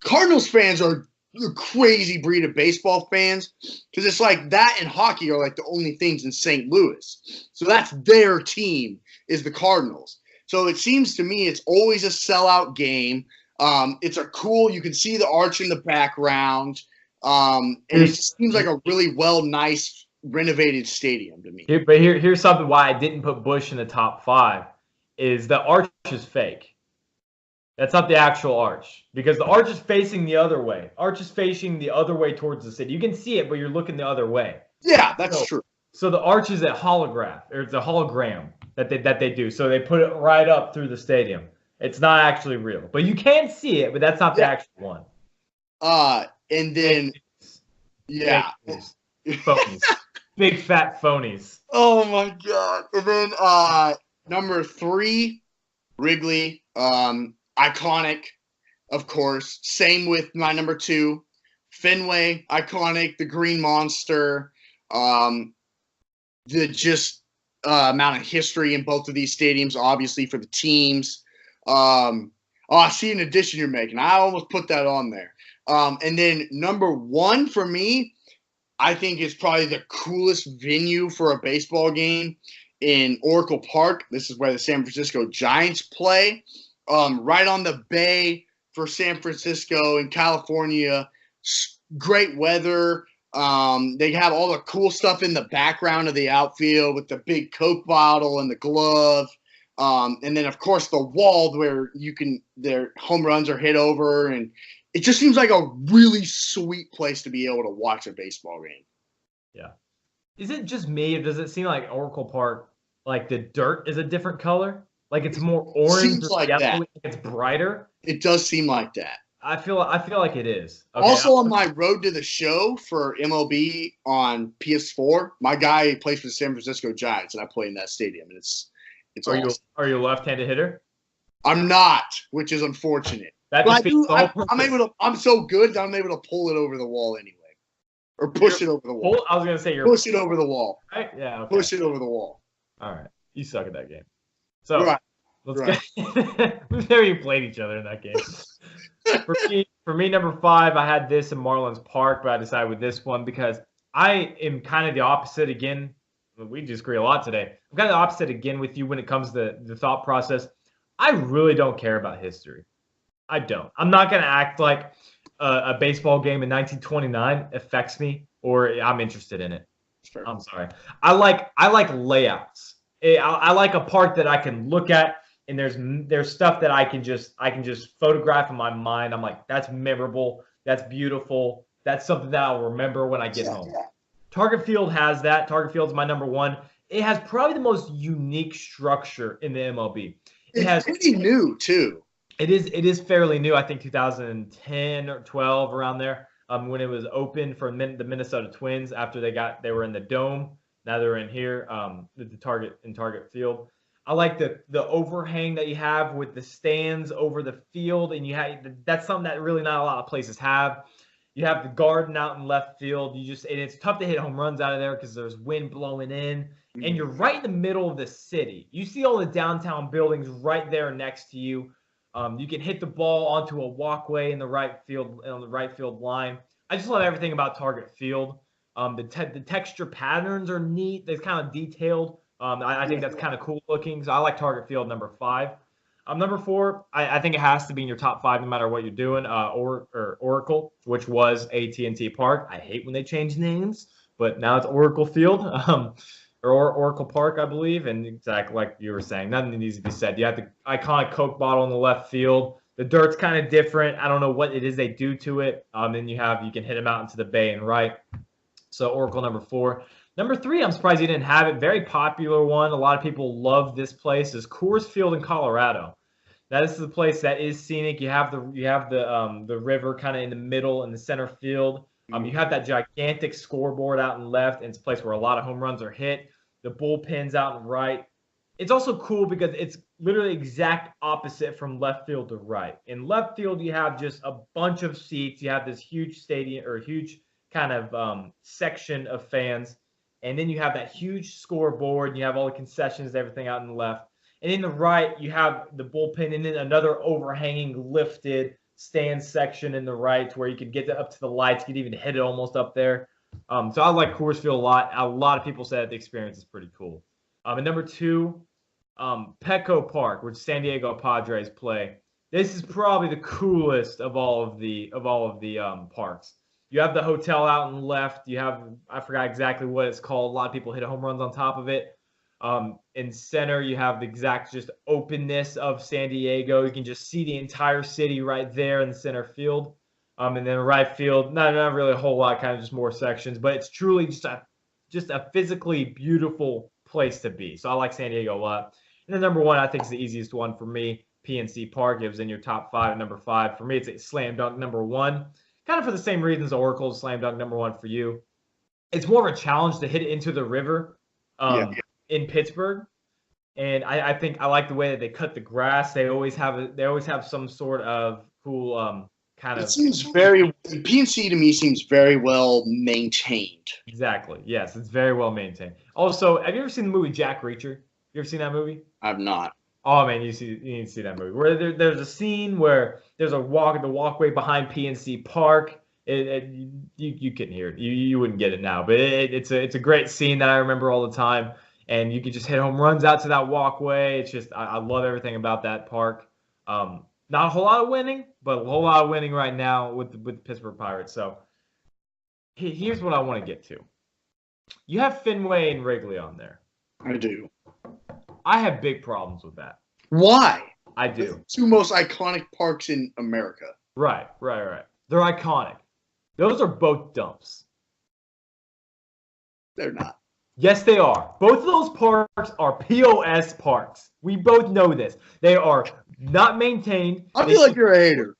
Cardinals fans are a crazy breed of baseball fans, because it's like that and hockey are like the only things in St. Louis. So that's their team, is the Cardinals. So it seems to me it's always a sellout game. It's a cool, you can see the arch in the background. And it just seems like a really nice renovated stadium to me. Here's something why I didn't put Busch in the top 5 is the arch is fake. That's not the actual arch, because the arch is facing the other way. Arch is facing the other way towards the city. You can see it, but you're looking the other way. Yeah, that's true. So the arch is a hologram, or it's a hologram that they do. So they put it right up through the stadium. It's not actually real, but you can see it, but that's not the actual one. And then phonies. Big fat phonies. Oh my god. And then number 3, Wrigley. Iconic, of course. Same with my number 2, Fenway. Iconic. The Green Monster. The amount of history in both of these stadiums, obviously, for the teams. I see an addition you're making. I almost put that on there. And then number 1 for me, I think is probably the coolest venue for a baseball game in Oracle Park. This is where the San Francisco Giants play. Right on the bay for San Francisco in California. Great weather. They have all the cool stuff in the background of the outfield with the big Coke bottle and the glove. And then, of course, the wall where their home runs are hit over. And it just seems like a really sweet place to be able to watch a baseball game. Yeah. Is it just me, or does it seem like Oracle Park, like the dirt is a different color? Like it's more orange. Seems like that. It's brighter. It does seem like that. I feel like it is. Okay, also, on my road to the show for MLB on PS4, my guy plays for the San Francisco Giants, and I play in that stadium, and it's awesome. Are you a left-handed hitter? I'm not, which is unfortunate. That But defeats the whole purpose. I'm so good that I'm able to pull it over the wall anyway. Or push it over the wall. I was going to say push it over the wall. Right? Yeah, okay. Push it over the wall. All right. You suck at that game. So right. let's get we've never even played each other in that game. For me, number 5, I had this in Marlins Park, but I decided with this one because I am kind of the opposite again. We disagree a lot today. I'm kind of the opposite again with you when it comes to the thought process. I really don't care about history. I don't. I'm not going to act like a baseball game in 1929 affects me or I'm interested in it. I'm sorry. I like layouts. I like a park that I can look at, and there's stuff that I can just photograph in my mind. I'm like, that's memorable. That's beautiful. That's something that I'll remember when I get home. Target Field has that. Target Field's my number 1. It has probably the most unique structure in the MLB. It's pretty new too. It is fairly new. I think 2010 or 12 around there. When it was open for the Minnesota Twins after they were in the Dome. Now they're in here, the Target Field. I like the overhang that you have with the stands over the field, and that's something that really not a lot of places have. You have the garden out in left field. And it's tough to hit home runs out of there because there's wind blowing in, and you're right in the middle of the city. You see all the downtown buildings right there next to you. You can hit the ball onto a walkway in the right field on the right field line. I just love everything about Target Field. The texture patterns are neat. They're kind of detailed. I think that's kind of cool looking. So I like Target Field number 5. Number 4, I think it has to be in your top 5 no matter what you're doing. Oracle, which was AT&T Park. I hate when they change names, but now it's Oracle Field. Or Oracle Park, I believe, and exactly like you were saying, nothing needs to be said. You have the iconic Coke bottle in the left field. The dirt's kind of different. I don't know what it is they do to it. Then you can hit them out into the bay and right. So Oracle number 4. Number 3, I'm surprised you didn't have it. Very popular one. A lot of people love this place. Is Coors Field in Colorado. Now this is a place that is scenic. You have the river kind of in the middle in the center field. You have that gigantic scoreboard out and left, and it's a place where a lot of home runs are hit. The bullpen's out and right. It's also cool because it's literally exact opposite from left field to right. In left field, you have just a bunch of seats. You have this huge stadium or huge kind of section of fans. And then you have that huge scoreboard. And you have all the concessions, everything out in the left. And in the right, you have the bullpen and then another overhanging lifted stand section in the right where you could get up to the lights. You could even hit it almost up there. So I like Coors Field a lot. A lot of people said the experience is pretty cool. And number 2, Petco Park, which San Diego Padres play. This is probably the coolest of all of the parks. You have the hotel out and left. You have, I forgot exactly what it's called. A lot of people hit home runs on top of it. In center, you have the exact just openness of San Diego. You can just see the entire city right there in the center field. And then right field, not really a whole lot, kind of just more sections, but it's truly just a physically beautiful place to be. So I like San Diego a lot. And then number 1, I think is the easiest one for me, PNC Park. It was in your top 5 at number 5. For me, it's a slam dunk number 1. Kind of for the same reasons Oracle's slam dunk number 1 for you. It's more of a challenge to hit it into the river in Pittsburgh. And I think I like the way that they cut the grass. They always have some sort of cool kind of. It seems PNC to me seems very well maintained. Exactly. Yes, it's very well maintained. Also, have you ever seen the movie Jack Reacher? You ever seen that movie? I've not. Oh man, you need to see that movie. Where there's a scene where there's the walkway behind PNC Park. You couldn't hear it. You wouldn't get it now, but it's a great scene that I remember all the time. And you could just hit home runs out to that walkway. It's just I love everything about that park. Not a whole lot of winning, but a whole lot of winning right now with the Pittsburgh Pirates. So here's what I want to get to. You have Fenway and Wrigley on there. I do. I have big problems with that. Why? I do. The 2 most iconic parks in America. Right. They're iconic. Those are both dumps. They're not. Yes, they are. Both of those parks are POS parks. We both know this. They are not maintained. I feel like you're a hater.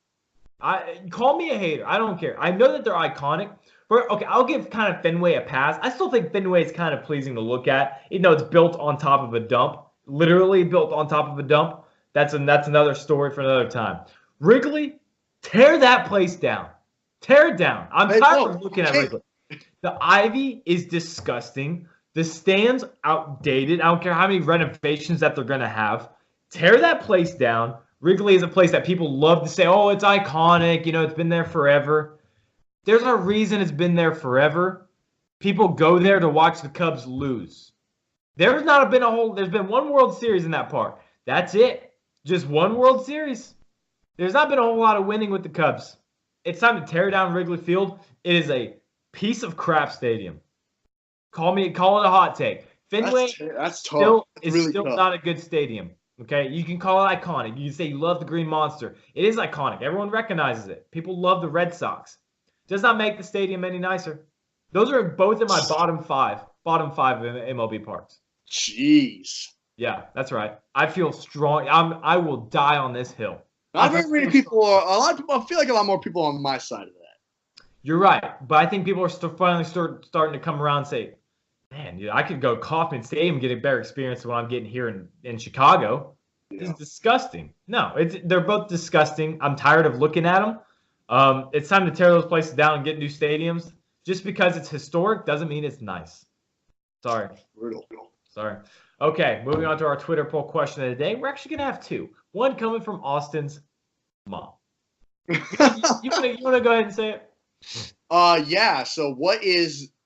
Call me a hater. I don't care. I know that they're iconic. But, okay, I'll give kind of Fenway a pass. I still think Fenway is kind of pleasing to look at. Even though it's built on top of a dump. Literally built on top of a dump. That's another story for another time. Wrigley, tear that place down. Tear it down. I'm tired of looking at Wrigley. The ivy is disgusting. The stands outdated. I don't care how many renovations that they're going to have. Tear that place down. Wrigley is a place that people love to say, oh, it's iconic. You know, it's been there forever. There's a reason it's been there forever. People go there to watch the Cubs lose. There's been one World Series in that park. That's it. Just one World Series. There's not been a whole lot of winning with the Cubs. It's time to tear down Wrigley Field. It is a piece of crap stadium. Call it a hot take. Fenway that's tough. is still not a good stadium. Okay, you can call it iconic. You can say you love the Green Monster. It is iconic. Everyone recognizes it. People love the Red Sox. Does not make the stadium any nicer. Those are both in my bottom five MLB parks. Jeez. Yeah, that's right. I feel strong. I will die on this hill. Not very many people. A lot of people. I feel like a lot more people on my side of that. You're right, but I think people are finally starting to come around and say, man, I could go Kauffman Stadium and get a better experience than what I'm getting here in Chicago. Yeah. It's disgusting. No, they're both disgusting. I'm tired of looking at them. It's time to tear those places down and get new stadiums. Just because it's historic doesn't mean it's nice. Sorry. Brutal. Sorry. Okay, moving on to our Twitter poll question of the day. We're actually going to have two. One coming from Austin's mom. You want to go ahead and say it? Yeah. So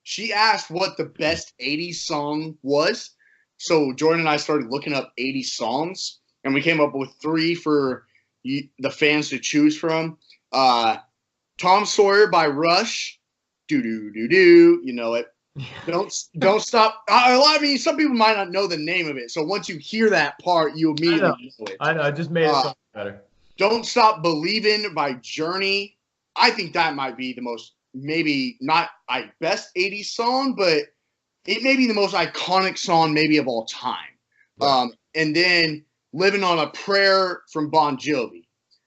she asked what the best 80s song was. So Jordan and I started looking up 80s songs, and we came up with 3 for the fans to choose from. Tom Sawyer by Rush. Do. You know it. Don't stop. I mean, some people might not know the name of it. So once you hear that part, you immediately know it. I know. I just made it better. Don't Stop Believin' by Journey. I think that might be the most, maybe not best 80s song, but it may be the most iconic song maybe of all time. Right. And then Living on a Prayer from Bon Jovi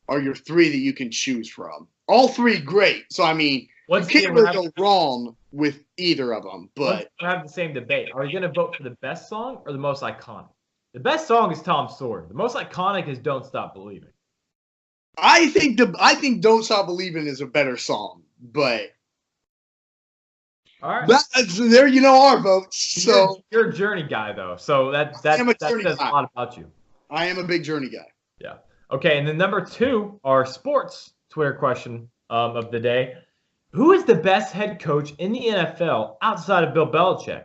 are your 3 that you can choose from. All 3 great. So, I mean, you can't really go wrong with either of them. But we have the same debate. Are you going to vote for the best song or the most iconic? The best song is Tom Sawyer. The most iconic is Don't Stop Believing. I think Don't Stop Believing is a better song, but all right, there you know our votes. So you're a Journey guy though, so that says a lot about you. I am a big Journey guy. Yeah. Okay, and then number 2, our sports Twitter question of the day: who is the best head coach in the NFL outside of Bill Belichick?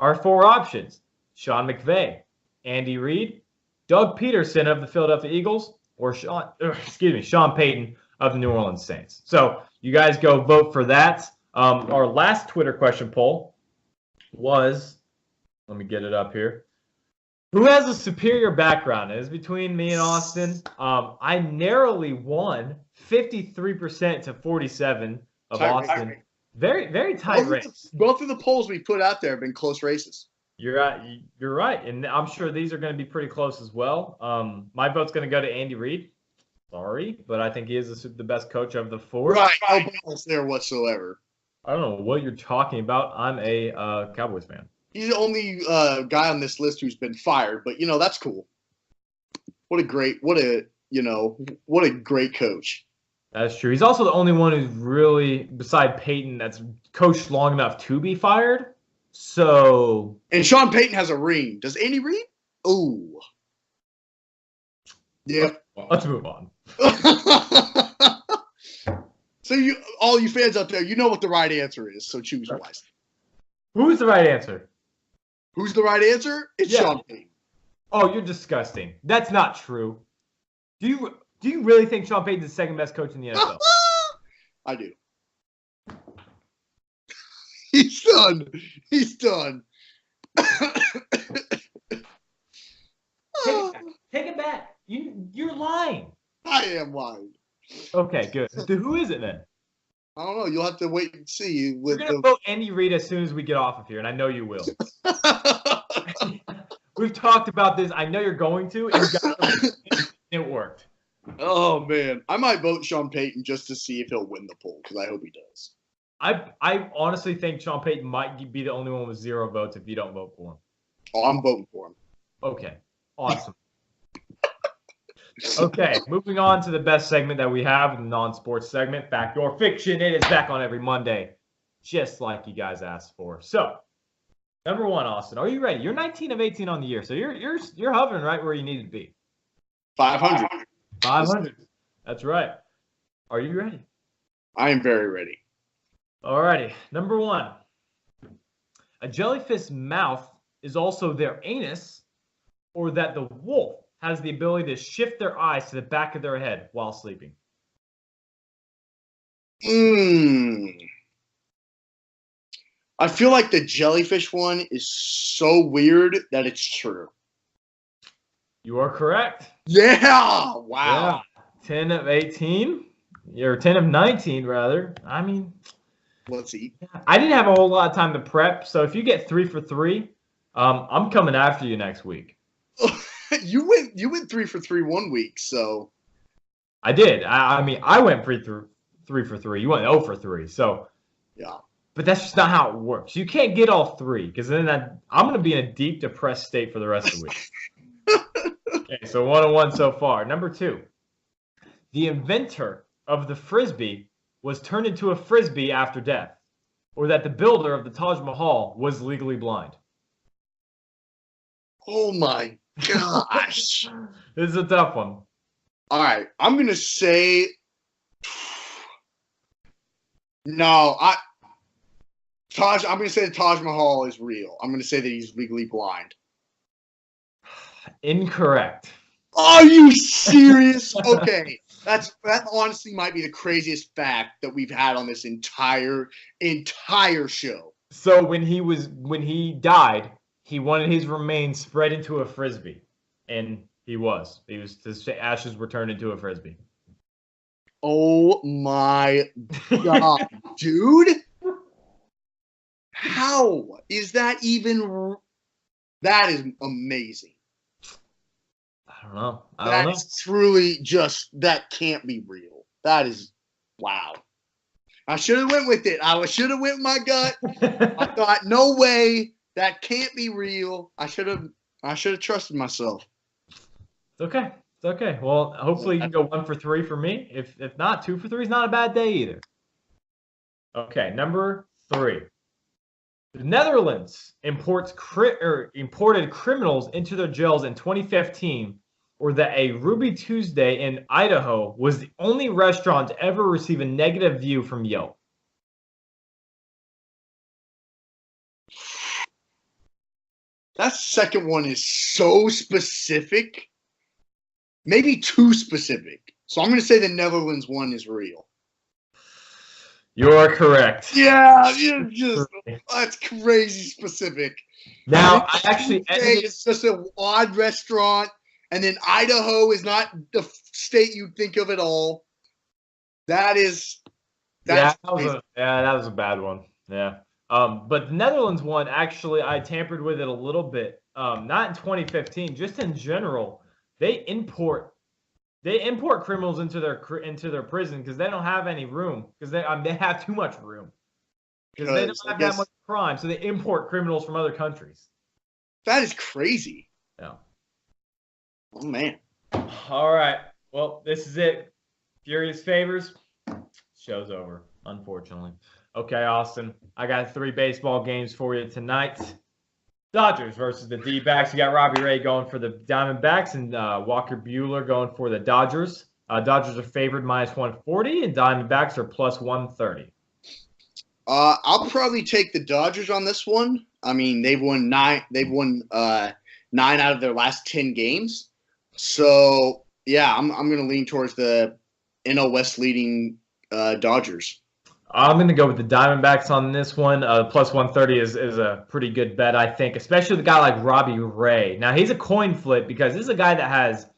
Our 4 options: Sean McVay, Andy Reid, Doug Peterson of the Philadelphia Eagles, or Sean Payton of the New Orleans Saints. So you guys go vote for that. Our last Twitter question poll was, let me get it up here. Who has a superior background? It is between me and Austin. I narrowly won 53% to 47% of Austin. Very, very tight race. Both of the polls we put out there have been close races. You're right, and I'm sure these are going to be pretty close as well. My vote's going to go to Andy Reid. Sorry, but I think he is the best coach of the 4. Right, no bias there whatsoever. I don't know what you're talking about. I'm a Cowboys fan. He's the only guy on this list who's been fired, but that's cool. What a great coach. That's true. He's also the only one who's really, beside Peyton, that's coached long enough to be fired. So, and Sean Payton has a ring. Does Andy Reid? Ooh. Yeah. Let's move on. So all you fans out there, you know what the right answer is. So choose wisely. Who's the right answer? Who's the right answer? It's Sean Payton. Oh, you're disgusting. That's not true. Do you really think Sean Payton's the second best coach in the NFL? I do. He's done. Take it back. You're lying. I am lying. Okay, good. Who is it then? I don't know. You'll have to wait and see. We're going to vote Andy Reid as soon as we get off of here, and I know you will. We've talked about this. I know you're going to, and it worked. Oh, man. I might vote Sean Payton just to see if he'll win the poll, because I hope he does. I honestly think Sean Payton might be the only one with 0 votes if you don't vote for him. Oh, I'm voting for him. Okay. Awesome. Okay, moving on to the best segment that we have, the non-sports segment, Backdoor Fiction. It is back on every Monday, just like you guys asked for. So, number one, Austin, are you ready? You're 19 of 18 on the year, so you're hovering right where you need to be. 500. 500. That's right. Are you ready? I am very ready. All righty. Number one, a jellyfish's mouth is also their anus, or that the wolf has the ability to shift their eyes to the back of their head while sleeping. I feel like the jellyfish one is so weird that it's true. You are correct. Yeah! Wow. Yeah. 10 of 18. Or 10 of 19, rather. I mean, let's see. I didn't have a whole lot of time to prep, so if you get 3 for 3, I'm coming after you next week. You went 3 for 3 one week, so I did. I mean, I went 3 for 3. You went 0 for 3. So yeah. But that's just not how it works. You can't get all 3 because then I'm going to be in a deep depressed state for the rest of the week. Okay, so 1-1 so far. Number 2. The inventor of the Frisbee was turned into a Frisbee after death, or that the builder of the Taj Mahal was legally blind. Oh my gosh. This is a tough one. All right, I'm going to say no, I'm going to say the Taj Mahal is real. I'm going to say that he's legally blind. Incorrect. Are you serious? Okay. That honestly might be the craziest fact that we've had on this entire show. So when he died, he wanted his remains spread into a Frisbee. And his ashes were turned into a Frisbee. Oh my God, dude. How is that even? That is amazing. I don't know. That is truly just, that can't be real. That is, wow. I should have went with it. I should have went with my gut. I thought, no way, that can't be real. I should have trusted myself. It's okay. It's okay. Well, hopefully you can go 1 for 3 for me. If not, 2 for 3 is not a bad day either. Okay, number 3. The Netherlands imported criminals into their jails in 2015, or that a Ruby Tuesday in Idaho was the only restaurant to ever receive a negative view from Yelp. That second one is so specific. Maybe too specific. So I'm going to say the Netherlands one is real. You are correct. Yeah, that's crazy specific. Now, I actually it's just an odd restaurant, and then Idaho is not the state you'd think of at all. That was a bad one. Yeah. But the Netherlands one, actually, I tampered with it a little bit. Not in 2015, just in general. They import criminals into their prison because they don't have any room, because they have too much room, because they don't have that much crime, so they import criminals from other countries. That is crazy. Yeah. Oh man. All right. Well, this is it. Furious favors. Show's over, unfortunately. Okay, Austin. I got 3 baseball games for you tonight. Dodgers versus the D-backs. You got Robbie Ray going for the Diamondbacks and Walker Buehler going for the Dodgers. Dodgers are favored -140 and Diamondbacks are +130. I'll probably take the Dodgers on this one. I mean, they've won 9 out of their last 10 games. So yeah, I'm going to lean towards the NL West leading Dodgers. I'm going to go with the Diamondbacks on this one. +130 is a pretty good bet, I think, especially with a guy like Robbie Ray. Now, he's a coin flip because this is a guy that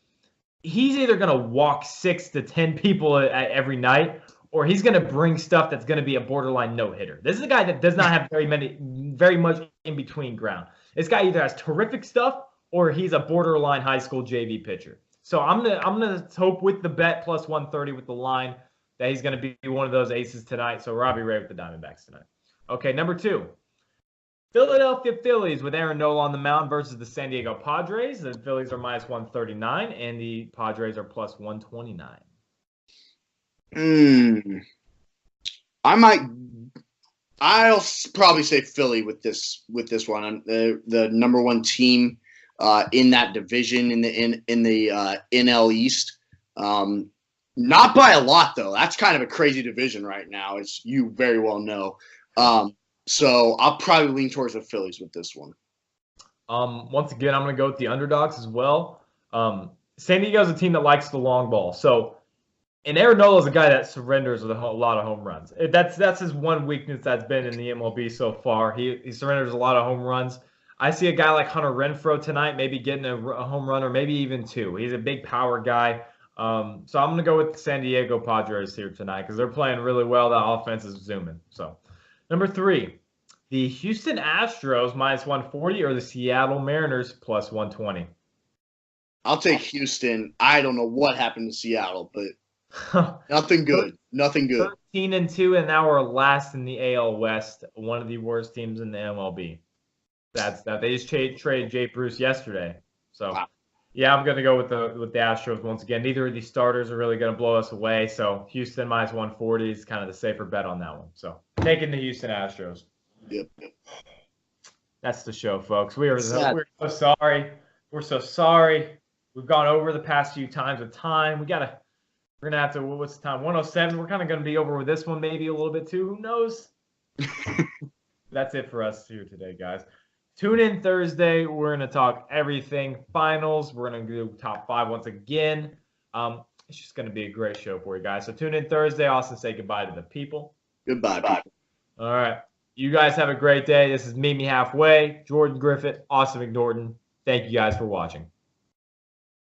he's either going to walk 6 to 10 people every night, or he's going to bring stuff that's going to be a borderline no-hitter. This is a guy that does not have very much in between ground. This guy either has terrific stuff or he's a borderline high school JV pitcher. So I'm gonna hope with the bet +130 with the line that he's going to be one of those aces tonight. So Robbie Ray with the Diamondbacks tonight. Okay, number 2. Philadelphia Phillies with Aaron Nola on the mound versus the San Diego Padres. The Phillies are minus 139, and the Padres are plus 129. I'll probably say Philly with this one. The number one team in that division in the NL East. Not by a lot though. That's kind of a crazy division right now, as you very well know. So I'll probably lean towards the Phillies with this one. Once again, I'm going to go with the underdogs as well. San Diego is a team that likes the long ball. So, and Aaron Nola is a guy that surrenders with a lot of home runs. That's his one weakness that's been in the MLB so far. He surrenders a lot of home runs. I see a guy like Hunter Renfroe tonight, maybe getting a home run or maybe even two. He's a big power guy. So I'm going to go with the San Diego Padres here tonight because they're playing really well. That offense is zooming. So, number 3, the Houston Astros minus 140 or the Seattle Mariners plus 120. I'll take Houston. I don't know what happened to Seattle, but nothing good. Nothing good. 13-2, and now we're last in the AL West. One of the worst teams in the MLB. That's that. They just traded Jay Bruce yesterday. So, wow. Yeah, I'm going to go with the Astros once again. Neither of these starters are really going to blow us away. So, Houston minus 140 is kind of the safer bet on that one. So, taking the Houston Astros. Yep. That's the show, folks. We're so sorry. We're so sorry. We've gone over the past few times with time. We're gonna have to. What's the time? 107. We're kind of gonna be over with this one, maybe a little bit too. Who knows? That's it for us here today, guys. Tune in Thursday. We're gonna talk everything finals. We're gonna do top 5 once again. It's just gonna be a great show for you guys. So tune in Thursday. Austin, say goodbye to the people. Goodbye. Bye. All right. You guys have a great day. This is Meet Me Halfway. Jordan Griffith, Austin McNorton. Thank you guys for watching.